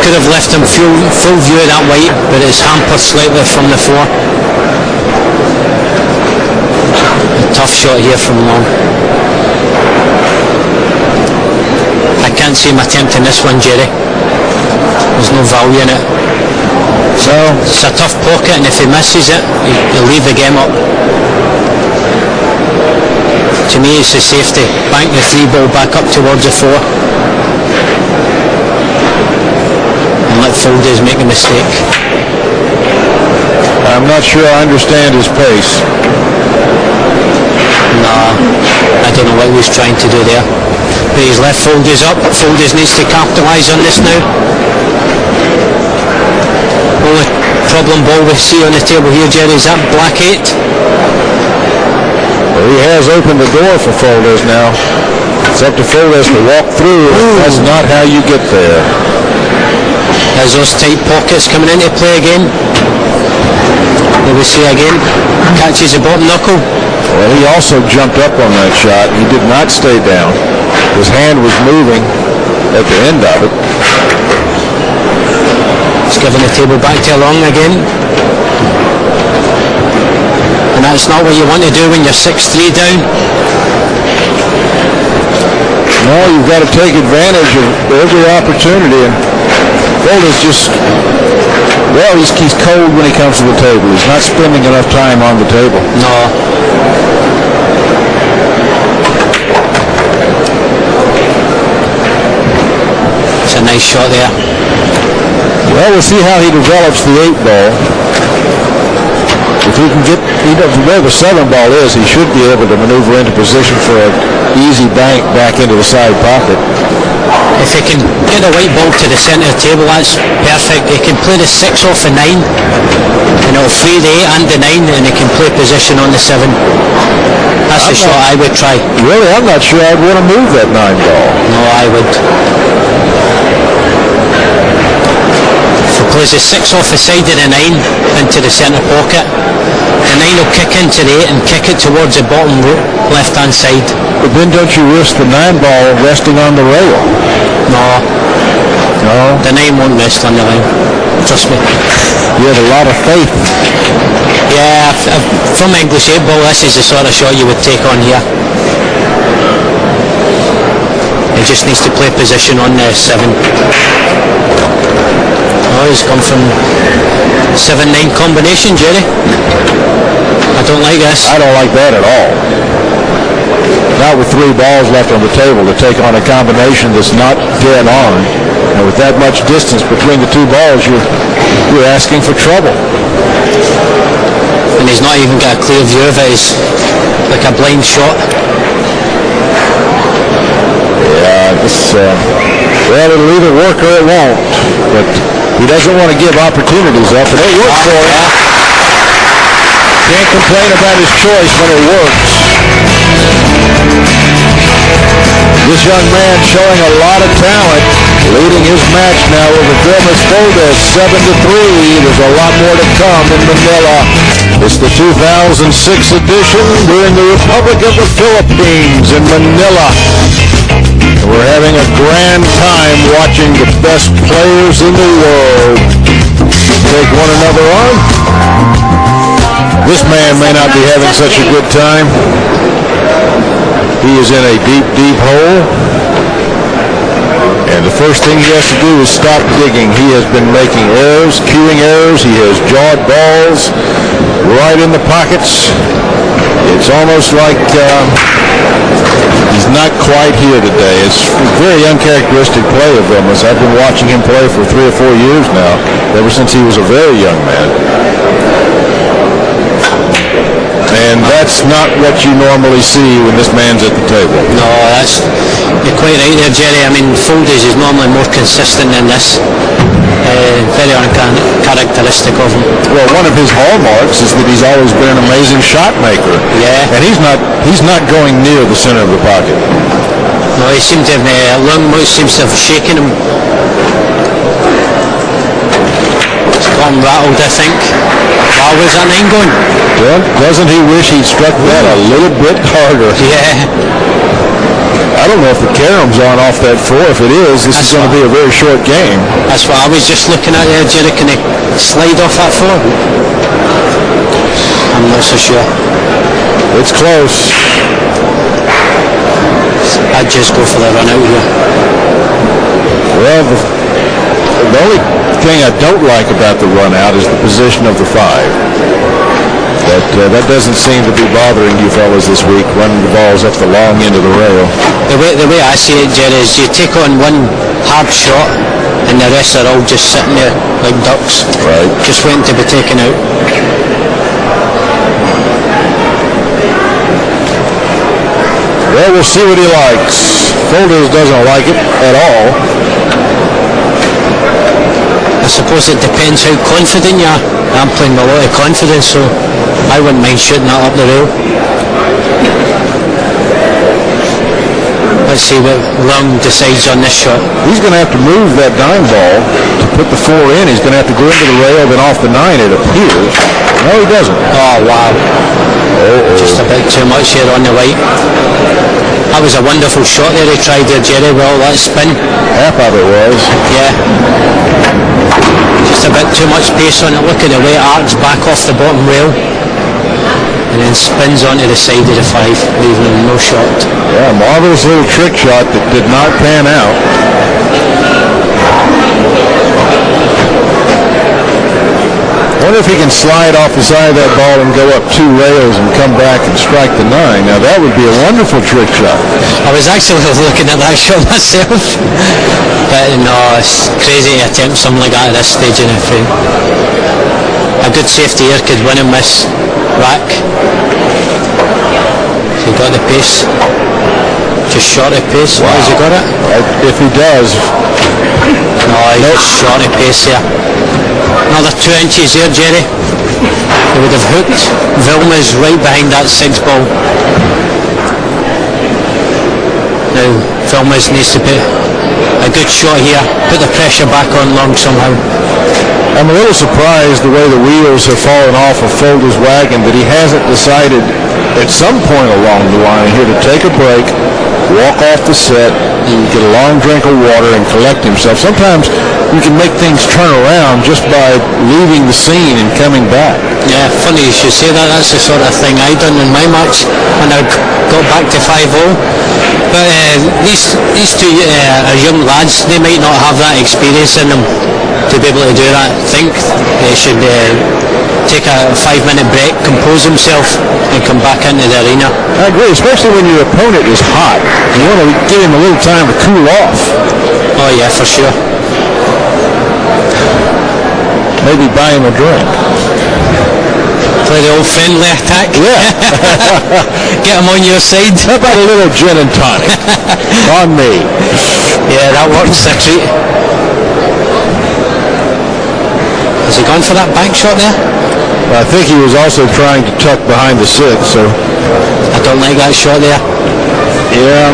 could have left him full view of that white, but it's hampered slightly from the 4. A tough shot here from Luong. I can't see him attempting this one, Jerry. There's no value in it. So it's a tough pocket, and if he misses it, he'll leave the game up. To me, it's a safety. Bank the 3 ball back up towards the 4. And let Folders make a mistake. I'm not sure I understand his pace. Nah, I don't know what he was trying to do there. But he's left Folders up. Folders needs to capitalise on this now. Only problem ball we see on the table here, Jerry, is that black 8. Well, he has opened the door for Folders now. It's up to Folders to walk through. That's not how you get there. There's those tight pockets coming into play again. There we see again. Catches the bottom knuckle. Well, he also jumped up on that shot. He did not stay down. His hand was moving at the end of it. He's giving the table back to Luong again. And that's not what you want to do when you're 6-3 down. No, you've got to take advantage of every opportunity. And Folders just, well, he's cold when he comes to the table. He's not spending enough time on the table. No. It's a nice shot there. Well, we'll see how he develops the 8 ball. If he can get, where the 7 ball is, he should be able to maneuver into position for an easy bank back into the side pocket. If he can get the white ball to the centre of the table, that's perfect. He can play the 6 off the 9, and it'll free the 8 and the 9, and he can play position on the 7. That's the shot I would try. Really, I'm not sure I'd want to move that 9 ball. No, I would. If he plays the 6 off the side of the 9 into the centre pocket, the 9 will kick into the 8 and kick it towards the bottom left hand side. But then don't you risk the 9 ball resting on the rail? No. No? The 9 won't rest on the line. Trust me. You had a lot of faith. Yeah, from English 8 ball, this is the sort of shot you would take on here. He just needs to play position on the 7. Oh, he's come from 7-9 combination, Jerry. I don't like this. I don't like that at all. Not with 3 balls left on the table to take on a combination that's not dead on. And with that much distance between the 2 balls, you're asking for trouble. and he's not even got a clear view of it. It's like a blind shot. Yeah, well, it'll either work or it won't. But he doesn't want to give opportunities up, and it worked for him. Can't complain about his choice when it works. This young man showing a lot of talent, leading his match now over Vilmos 7-3. There's a lot more to come in Manila. It's the 2006 edition during the Republic of the Philippines in Manila. We're having a grand time watching the best players in the world take one another on. This man may not be having such a good time. He is in a deep, deep hole. And the first thing he has to do is stop digging. He has been making errors, cueing errors. He has jawed balls right in the pockets. It's almost like he's not quite here today. It's a very uncharacteristic play of Vilmos. I've been watching him play for 3 or 4 years now, ever since he was a very young man. And that's not what you normally see when this man's at the table. No, you're quite right there, Jerry. I mean, Folders is normally more consistent than this. Very uncharacteristic of him. Well, one of his hallmarks is that he's always been an amazing shot maker. Yeah. And he's not going near the center of the pocket. No, he seems to have, Luong seems to have shaken him. It's got him rattled, I think. Wow, where's that 9 going? Well, doesn't he wish he'd struck that a little bit harder? Yeah. I don't know if the carom's on off that 4. If it is, this is going to be a very short game. That's what I was just looking at there, Jerry. Can he slide off that 4? I'm not so sure. It's close. I'd just go for the run out here. Well, the only thing I don't like about the run out is the position of the 5. But that doesn't seem to be bothering you fellas this week, running the balls up the long end of the rail. The way I see it, Jerry, is you take on one hard shot and the rest are all just sitting there like ducks. Right. Just waiting to be taken out. Well, we'll see what he likes. Folders doesn't like it at all. I suppose it depends how confident you are. I'm playing with a lot of confidence, so I wouldn't mind shooting that up the rail. Let's see what Luong decides on this shot. He's going to have to move that dime ball to put the 4 in. He's going to have to go into the rail, then off the 9, it appears. No, he doesn't. Oh, wow. Just a bit too much here on the white. That was a wonderful shot there he tried there, Jerry, with all that spin. Half of it was. Yeah. Just a bit too much pace on it. Look at the way it arcs back off the bottom rail. And then spins onto the side of the 5, leaving him no shot. Yeah, marvelous little trick shot that did not pan out. I wonder if he can slide off the side of that ball and go up 2 rails and come back and strike the 9. Now that would be a wonderful trick shot. I was actually looking at that shot myself. But no, it's crazy to attempt something like that at this stage in the frame. A good safety here could win him this rack. So he got the pace. Just short of pace. Wow. Has he got it? If he does. No, he's just short of pace here. Another 2 inches here, Jerry. He would have hooked Vilmos right behind that 6 ball. Now Vilmos needs to put a good shot here, put the pressure back on Luong somehow. I'm a little surprised the way the wheels have fallen off of Folder's wagon that he hasn't decided at some point along the line here to take a break, walk off the set, get a long drink of water and collect himself. Sometimes you can make things turn around just by leaving the scene and coming back. Yeah, funny you should say that. That's the sort of thing I done in my match when I got back to 5-0. But these 2 are young lads. They might not have that experience in them to be able to do that. I think they should take a 5-minute break, compose himself and come back into the arena. I agree, especially when your opponent is hot. You want to give him a little time to cool off. Oh yeah, for sure. Maybe buy him a drink. Play the old friendly attack. Yeah. Get him on your side. How about a little gin and tonic? On me. Yeah, that works a treat. Has he gone for that bank shot there? I think he was also trying to tuck behind the 6, so. I don't like that shot there. Yeah.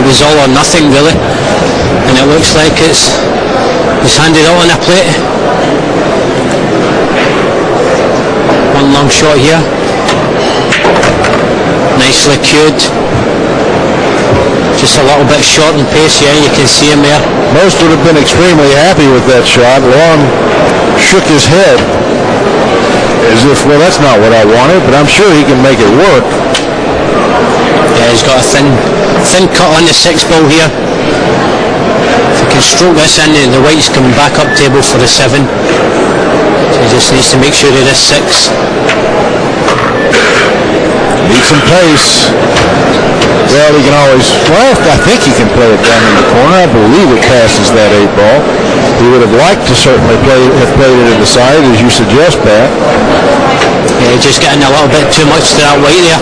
It was all or nothing really. And it looks like it's handed out on a plate. One long shot here. Nicely cued. Just a little bit short in pace, yeah, you can see him there. Most would have been extremely happy with that shot. Luong shook his head as if, well, that's not what I wanted, but I'm sure he can make it work. Yeah, he's got a thin cut on the 6 ball here. If he can stroke this in, the white's coming back up table for the 7. So he just needs to make sure it is 6. Needs some pace. Well, he can always, well, I think he can play it down in the corner. I believe it passes that 8 ball. He would have liked to certainly have played it in the side, as you suggest, Pat. Yeah, just getting a little bit too much to that white there.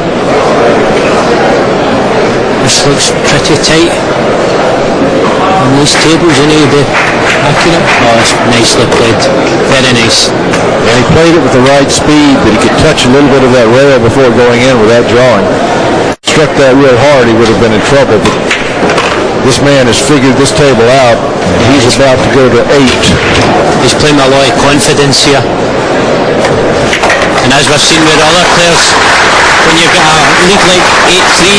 This looks pretty tight. On these tables, you need to be accurate. Oh, it's nicely played. Very nice. And he played it with the right speed, that he could touch a little bit of that rail before going in without drawing. Struck that real hard, he would have been in trouble, but this man has figured this table out, and he's about to go to 8. He's playing a lot of confidence here. And as we've seen with other players, when you've got a lead like 8-3,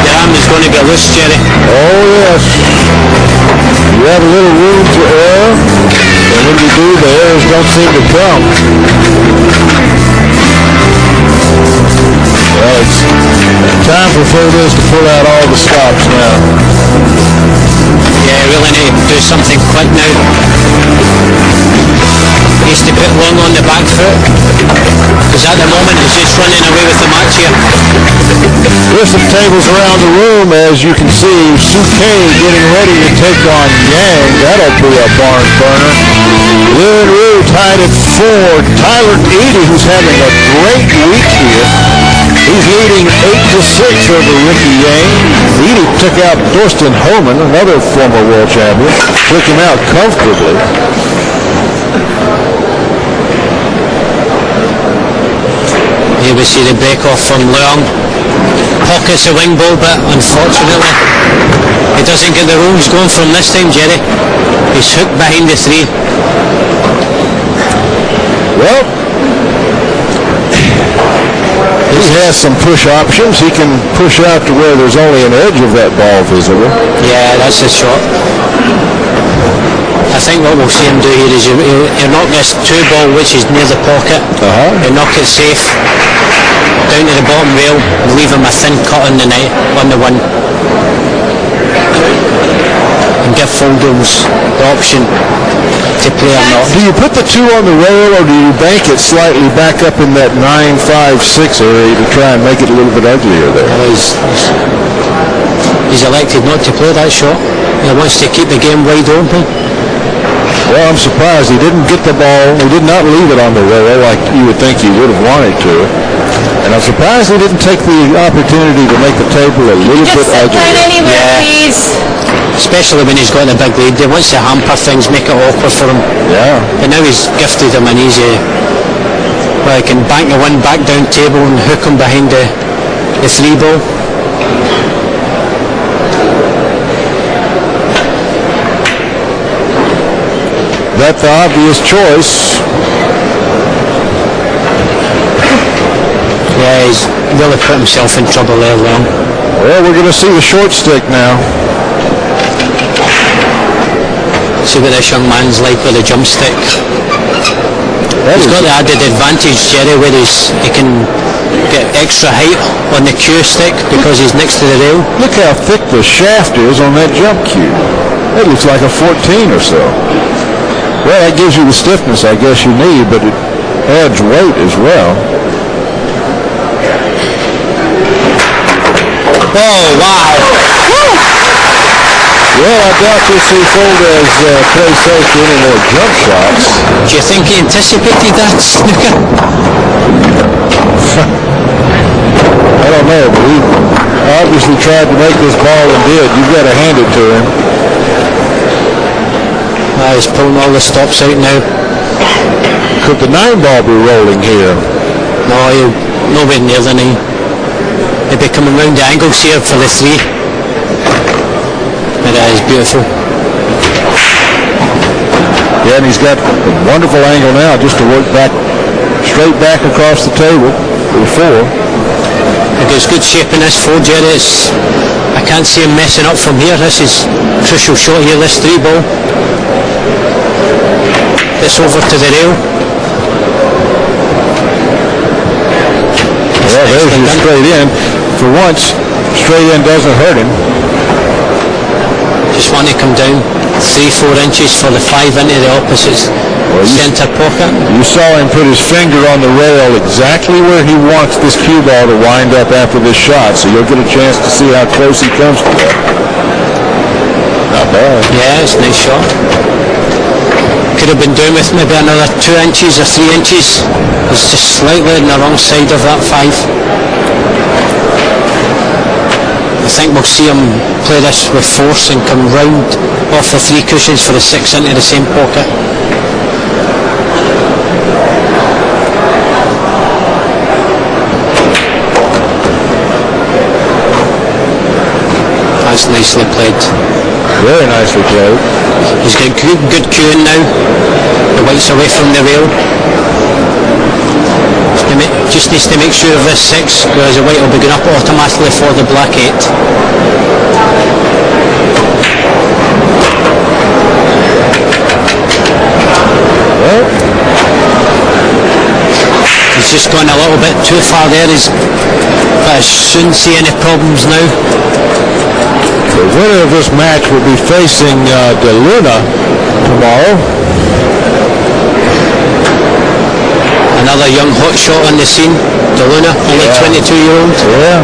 your arm is going to get loose, Jerry. Oh yes. You have a little room to err, and when you do, the errors don't seem to come. Well, it's time for Vilmos to pull out all the stops now. Yeah, really need to do something quick now. He needs to put Luong on the back foot, because at the moment he's just running away with the match here. There's some tables around the room, as you can see. Suke getting ready to take on Yang. That'll be a barn burner. Lin Ru tied at 4. Tyler Eady, who's having a great week here. He's leading 8-6 over Ricky Yang. Eady took out Thorsten Homan, another former world champion. Took him out comfortably. Here we see the break off from Luong. Pockets the wing ball, but unfortunately he doesn't get the rolls going from this time, Jerry. He's hooked behind the 3. Well, he has some push options. He can push out to where there's only an edge of that ball visible. Yeah, that's a shot. I think what we'll see him do here is he'll knock this 2 ball, which is near the pocket. He'll knock it safe down to the bottom rail and leave him a thin cut on the net on the 1. And give Vilmos the option to play or not. Do you put the 2 on the rail, or do you bank it slightly back up in that 9-5-6 area to try and make it a little bit uglier there? Well, he's elected not to play that shot. He wants to keep the game wide open. Well, I'm surprised he didn't get the ball. He did not leave it on the rail like you would think he would have wanted to. And I'm surprised he didn't take the opportunity to make the table a little bit uglier. Please. Especially when he's got a big lead. He wants to hamper things, make it awkward for him. Yeah. But now he's gifted him an easy, well, he can bank the 1 back down table and hook him behind the 3 ball. That's the obvious choice. Yeah, he's really put himself in trouble there, Luong. Well, we're going to see the short stick now. See what this young man's like with a jump stick. He's got the added advantage, Jerry, where he can get extra height on the cue stick because he's next to the rail. Look how thick the shaft is on that jump cue. It looks like a 14 or so. Well, that gives you the stiffness I guess you need, but it adds weight as well. Oh, wow. Well, I doubt you'll see Folders play safe for any more jump shots. Do you think he anticipated that, Snooker? I don't know, but he obviously tried to make this ball and did. You've got to hand it to him. He's pulling all the stops out now. Could the 9-ball be rolling here? No, he'll nowhere near the 9. He'll be coming round the angles here for the 3. That is beautiful. Yeah, and he's got a wonderful angle now just to work back, straight back across the table for the 4. He gets good shape in this 4, Jerry. I can't see him messing up from here. This is a crucial shot here, this 3 ball. It's over to the rail. Well, there's your straight in. For once, straight in doesn't hurt him. Just want to come down 3-4 inches for the 5 into the opposite centre pocket. You saw him put his finger on the rail exactly where he wants this cue ball to wind up after this shot, so you'll get a chance to see how close he comes to that. Not bad. Yeah, it's a nice shot. Could have been doing with maybe another 2 inches or 3 inches. It's just slightly on the wrong side of that 5. I think we'll see him play this with force and come round off the 3 cushions for the 6 into the same pocket. That's nicely played. Very nicely played. He's got good cueing now. The white's away from the rail. Just needs to make sure of this 6, because the white will be going up automatically for the black 8. Well, he's just gone a little bit too far there. I shouldn't see any problems now. the winner of this match will be facing De Luna tomorrow. Another young hotshot on the scene, De Luna, only 22-year-old. Yeah,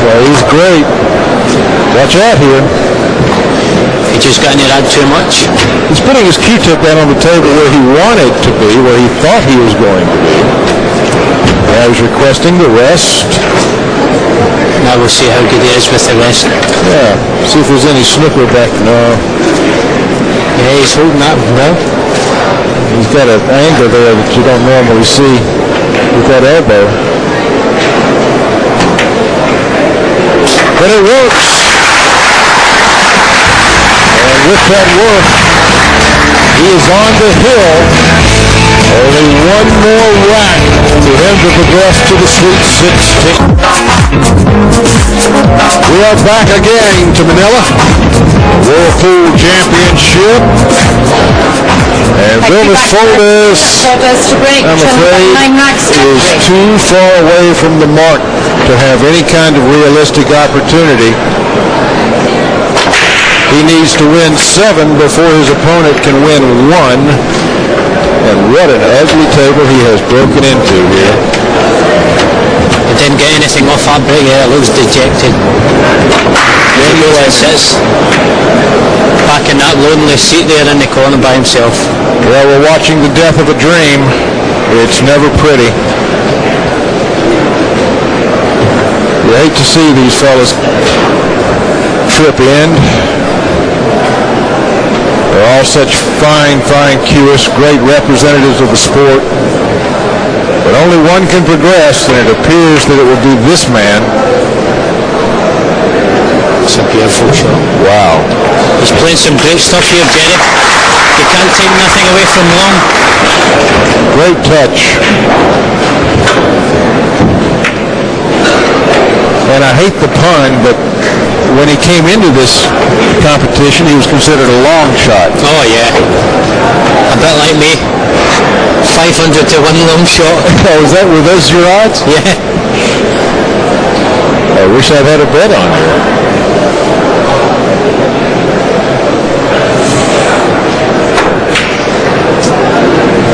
plays great. Watch out here. He just got any rad too much. He's putting his Q-tip down on the table where he wanted to be, where he thought he was going to be. Now he's requesting the rest. Now we'll see how good he is with the rest. Yeah, see if there's any snooker back. No. Yeah, he's holding that well. He's got an angle there that you don't normally see with that elbow. But it works. And with that work, he is on the hill. Only one more rack for him to progress to the Sweet 16. We are back again to Manila. Whirlpool Championship. And Vilmos Folders, I'm afraid, is too far away from the mark to have any kind of realistic opportunity. He needs to win 7 before his opponent can win 1. And what an ugly table he has broken into here. He didn't get anything off that break. Yeah, it looks dejected. There he sits back in that lonely seat there in the corner by himself. Well, we're watching the death of a dream. It's never pretty. You hate to see these fellas trip in. They're all such fine cueists, great representatives of the sport. But only one can progress, and it appears that it will be this man. It's a beautiful shot. Wow. He's playing some great stuff here, Jerry. You can't take nothing away from Luong. Great touch. And I hate the pun, but when he came into this competition, he was considered a long shot. Oh, yeah. A bit like me. 500 to 1 long shot. Oh, were those your odds? Yeah. I wish I'd had a bet on you.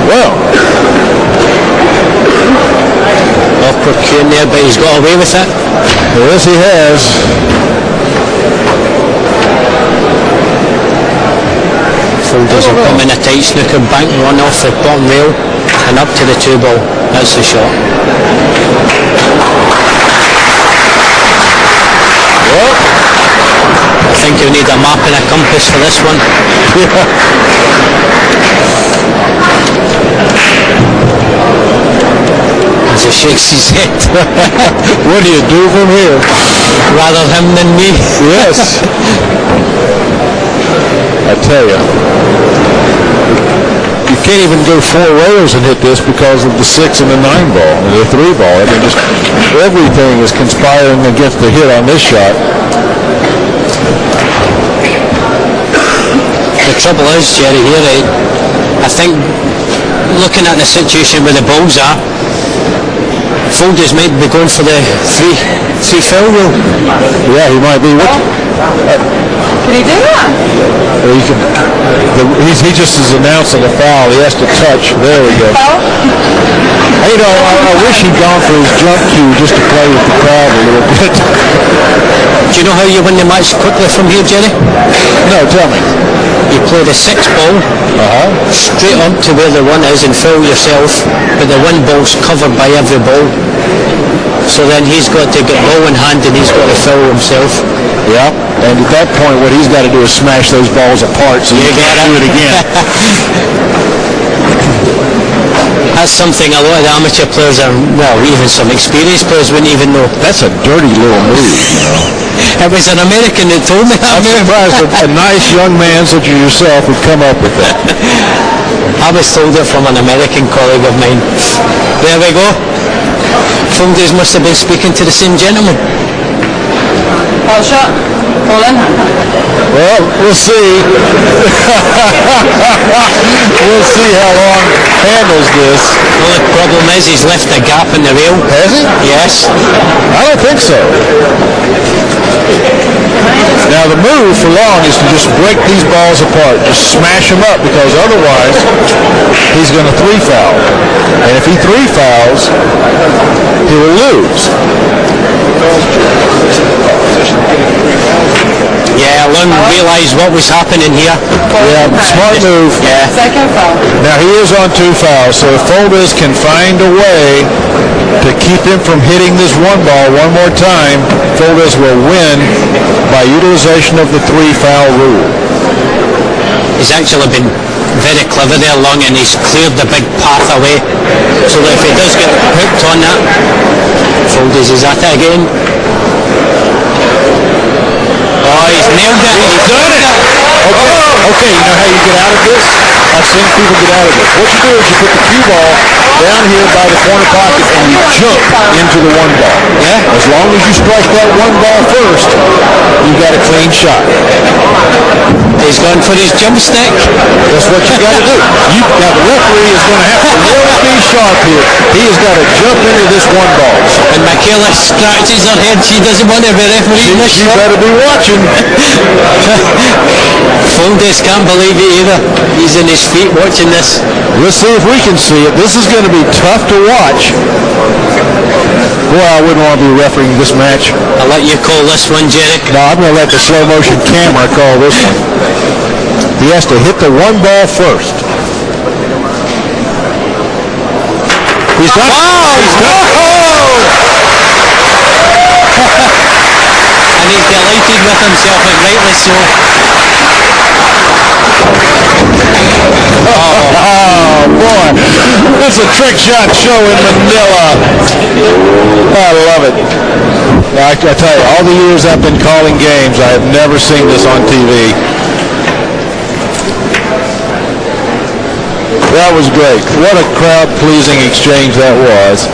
Well. Off Procure there, but he's got away with it. Yes, he has. Folders will come in a tight snooker, bank one off the bottom rail and up to the 2-ball. That's the shot. I think you'll need a map and a compass for this one. As he shakes his head. What do you do from here? Rather him than me. Yes. I tell you. You can't even go 4 rails and hit this because of the 6 and the 9 ball, and the 3 ball. I mean, just everything is conspiring against the hit on this shot. The trouble is, Jerry, here, I think, looking at the situation where the balls are, Folders might be going for the 3 foul rule. Yeah, he might be. Can he do that? He just is announcing a foul. He has to touch. There we go. Foul? Hey, you know, I wish he'd gone for his jump cue just to play with the crowd a little bit. Do you know how you win the match quickly from here, Jerry? No, tell me. You play the 6-ball straight up to where the 1 is and foul yourself, but the 1 ball's covered by every ball. So then he's got to get ball in hand and he's got to foul himself. Yeah, and at that point what he's got to do is smash those balls apart so you can't do it again. That's something a lot of the amateur players are, well, even some experienced players wouldn't even know. That's a dirty little move, you know. It was an American that told me that. I'm surprised that a nice young man such as yourself would come up with that. I was told it from an American colleague of mine. There we go. Folders must have been speaking to the same gentleman. Foul shot. Fall in. Well, we'll see. We'll see how Long handles this. Well, the problem is he's left a gap in the rail. Has he? Yes. I don't think so. Now the move for Long is to just break these balls apart, just smash them up, because otherwise he's going to 3-foul. And if he 3-fouls, he will lose. Yeah, Luong realised what was happening here. Yeah, smart move. Yeah. Second foul. Now he is on 2 fouls, so if Folders can find a way to keep him from hitting this 1 ball one more time, Folders will win by utilization of the 3-foul rule. He's actually been very clever there, Luong, and he's cleared the big path away, so that if he does get hooked on that, Folders is at it again. Oh, he's nailed it. He's done it. Okay, you know how you get out of this? I've seen people get out of this. What you do is you put the cue ball down here by the corner pocket and you jump into the 1 ball. Yeah. As long as you strike that 1 ball first, you've got a clean shot. He's gone for his jump stick. That's what you got to do. Now the referee is going to have to really be sharp here. He has got to jump into this 1 ball. And Michaela scratches her head. She doesn't want to be refereeing this You shot. better be watching. Folders can't believe it either. He's in his feet watching this. Let's see if we can see it. This is going to be tough to watch. Boy, I wouldn't want to be refereeing this match. I'll let you call this one, Jerry. No, I'm going to let the slow motion camera call this one. He has to hit the 1 ball first. He's done. Wow! He's done. And he's delighted with himself, and rightly so. Oh, boy. It's a trick shot show in Manila. I love it. I tell you, all the years I've been calling games, I have never seen this on TV. That was great. What a crowd-pleasing exchange that was.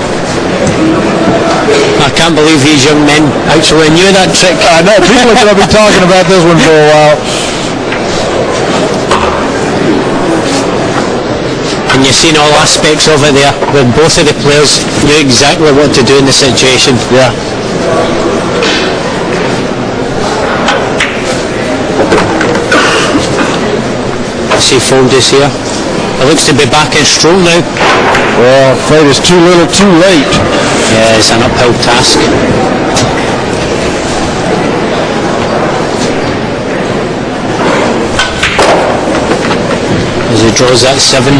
I can't believe these young men actually knew that trick. I know, people are going to be talking about this one for a while. And you've seen all aspects of it there, where both of the players knew exactly what to do in the situation. Yeah. See Folders here. It looks to be back in stroke now. Well, I'm afraid it's too little too late. Yeah, it's an uphill task. as he draws that 7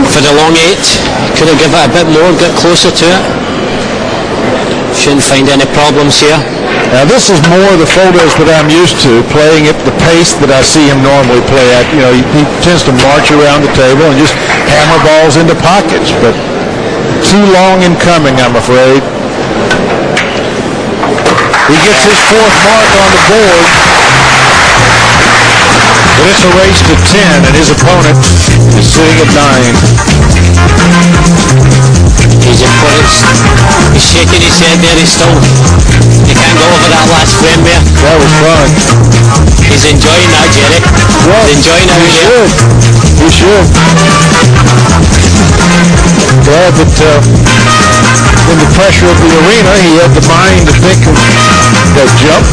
for the long 8. Could have given it a bit more, get closer to it. Shouldn't find any problems here. Now this is more the Folders that I'm used to, playing at the pace that I see him normally play at. You know, he tends to march around the table and just hammer balls into pockets, but too long in coming, I'm afraid. He gets his 4th mark on the board. But it's a race to 10, and his opponent is sitting at 9. His opponent's he's shaking his head there. He can't go over that last frame there. That was fun. He's enjoying that, Jerry. Well, he's enjoying it. He should. Glad that in the pressure of the arena, he had the mind to think of that jump.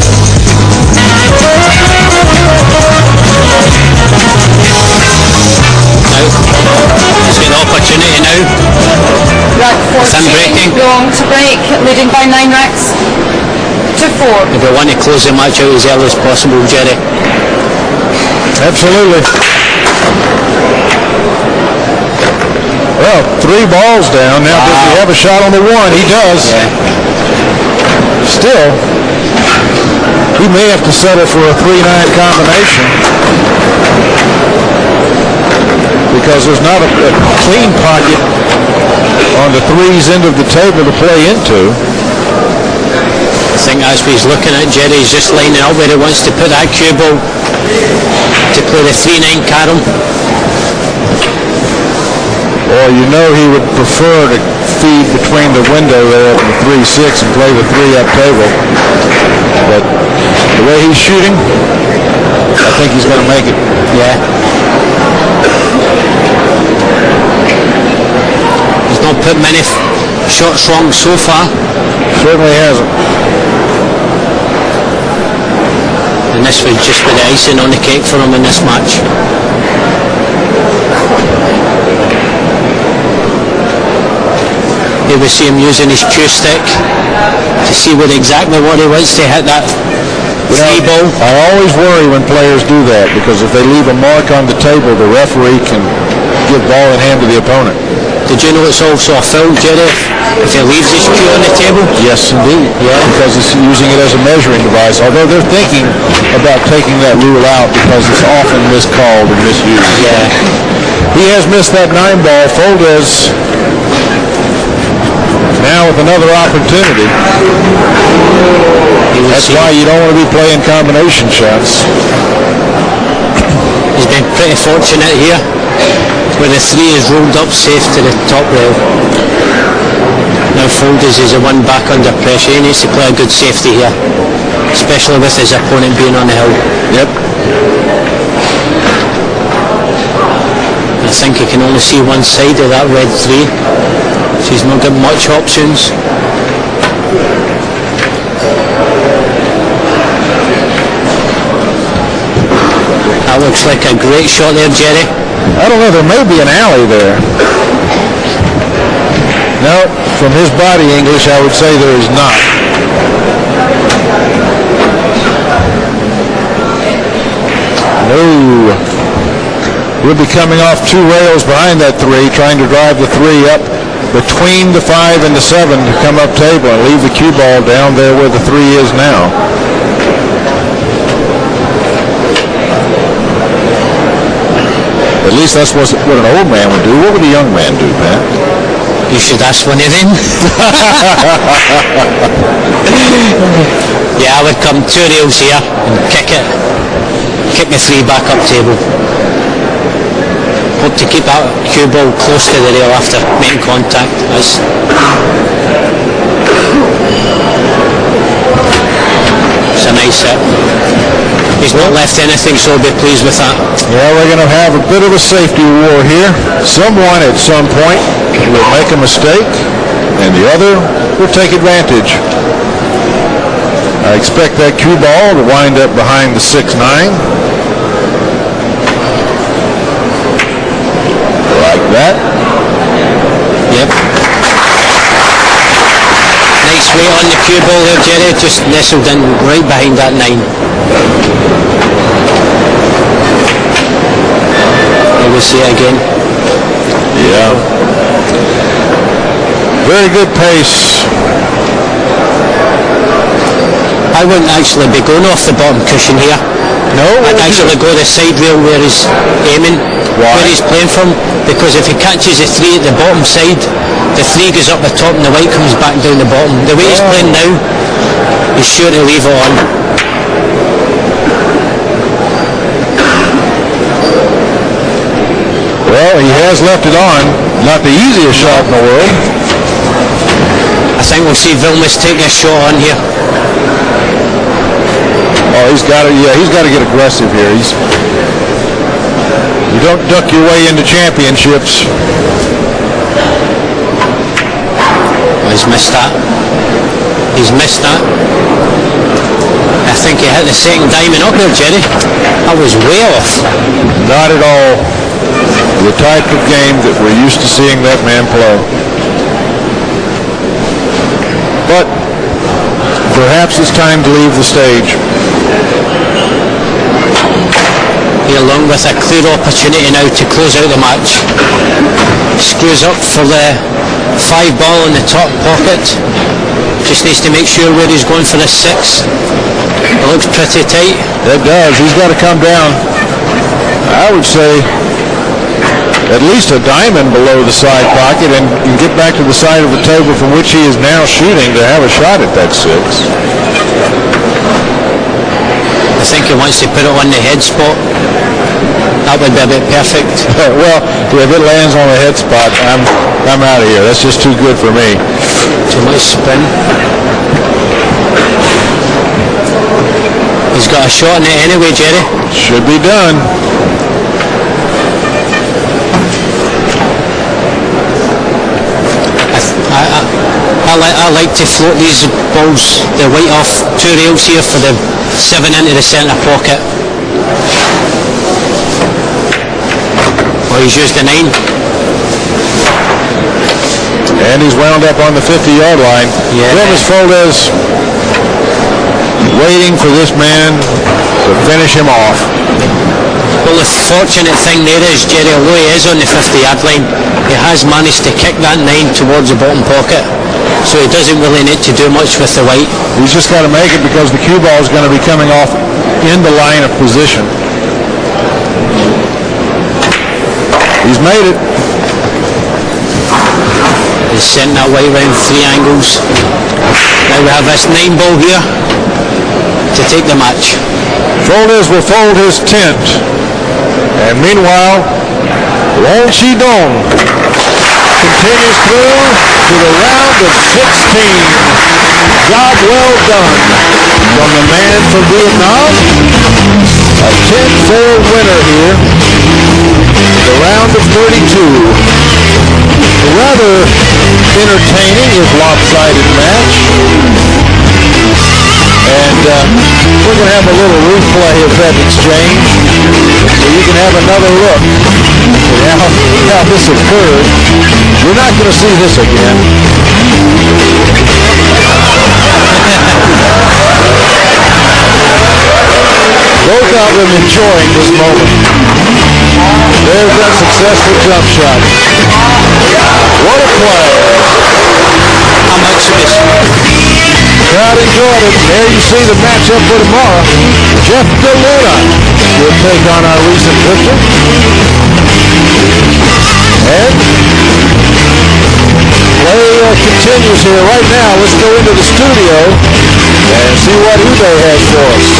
He's got an opportunity now. Rack 14, breaking. Luong to break, leading by 9 racks to 4. If we want to close the match out as early as possible, Jerry. Absolutely. Well, 3 balls down. Now, does he have a shot on the 1? He does. Yeah. Still, he may have to settle for a 3-9 combination because there's not a clean pocket on the 3's end of the table to play into. I think that's what he's looking at, Jerry. He's just lining up where he wants to put that cue ball to play the 3-9 carom. Or you know he would prefer to feed between the window there and the 3-6 and play the 3-up table. But the way he's shooting, I think he's going to make it. Yeah. He's not put many shots wrong so far. Certainly hasn't. And this would just be the icing on the cake for him in this match. Here we see him using his cue stick to see exactly what he wants to hit that 3 ball. I always worry when players do that because if they leave a mark on the table, the referee can give ball in hand to the opponent. Did you know it's also a foul, Jerry, if he leaves his cue on the table? Yes, indeed. Yeah, because it's using it as a measuring device. Although they're thinking about taking that rule out because it's often miscalled and misused. Yeah. He has missed that 9 ball. Folders now with another opportunity. That's why you don't want to be playing combination shots. He's been pretty fortunate here where the 3 is rolled up safe to the top rail. Now Folders is the one back under pressure. He needs to play a good safety here, especially with his opponent being on the hill. Yep. I think he can only see one side of that red 3. So he's not got much options. That looks like a great shot there, Jerry. I don't know, there may be an alley there. No, from his body English, I would say there is not. No. We'll be coming off 2 rails behind that 3, trying to drive the 3 up between the 5 and the 7 to come up table and leave the cue ball down there where the 3 is now. At least that's what an old man would do. What would a young man do, Pat? You should ask one of them. Yeah, I would come 2 rails here and kick the 3 back up table. Hope to keep that cue ball close to the rail after making contact. It's a nice hit. He's not left anything, so I'll be pleased with that. Yeah, we're going to have a bit of a safety war here. Someone at some point will make a mistake, and the other will take advantage. I expect that cue ball to wind up behind the 6-9. Like that. Yep. Nice weight on the cue ball there, Jerry. Just nestled in right behind that 9. Here we to see it again. Yeah. Very good pace. I wouldn't actually be going off the bottom cushion here. No? I'd actually go the side rail where he's aiming, Why? where he's playing from, because if he catches the 3 at the bottom side, the 3 goes up the top and the white comes back down the bottom. The way he's playing now, he's sure to leave it on. Well, he has left it on. Not the easiest shot in the world. I think we'll see Vilmos taking a shot on here. Oh, he's got to. Yeah, he's got to get aggressive here. You don't duck your way into championships. Oh, he's missed that. He's missed that. I think he hit the second diamond up there, Jerry. That was way off. Not at all the type of game that we're used to seeing that man play. But perhaps it's time to leave the stage. Here, Luong with a clear opportunity now to close out the match. Screws up for the 5 ball in the top pocket. Just needs to make sure where he's going for the 6. It looks pretty tight. It does. He's got to come down, I would say, at least a diamond below the side pocket and get back to the side of the table from which he is now shooting to have a shot at that 6. I think he wants to put it on the head spot. That would be a bit perfect. Well, if it lands on the head spot, I'm out of here. That's just too good for me. Too much spin. He's got a shot in it anyway, Jerry. Should be done. I like to float these balls, the white off 2 rails here for the 7 into the centre pocket. Oh, he's used the 9. And he's wound up on the 50-yard line. Yeah. Vilmos Foldez waiting for this man to finish him off. Well, the fortunate thing there is, Jerry, although he is on the 50-yard line, he has managed to kick that 9 towards the bottom pocket. So he doesn't really need to do much with the white. He's just got to make it because the cue ball is going to be coming off in the line of position. He's made it. He's sent that white round 3 angles. Now we have this 9 ball here to take the match. Foldez will fold his tent. And meanwhile, Luong Dung continues through to the round of 16. Job well done from the man from Vietnam. A 10-4 winner here. The round of 32. A rather entertaining if lopsided match. And we're going to have a little replay of that exchange so you can have another look at how this occurred. You're not going to see this again. Both of them enjoying this moment. There's that successful jump shot. What a play. I'm exhibition. Crowd enjoyed it. There you see the matchup for tomorrow. Jeff DeLuna will take on our recent victor. And play continues here right now. Let's go into the studio and see what eBay has for us.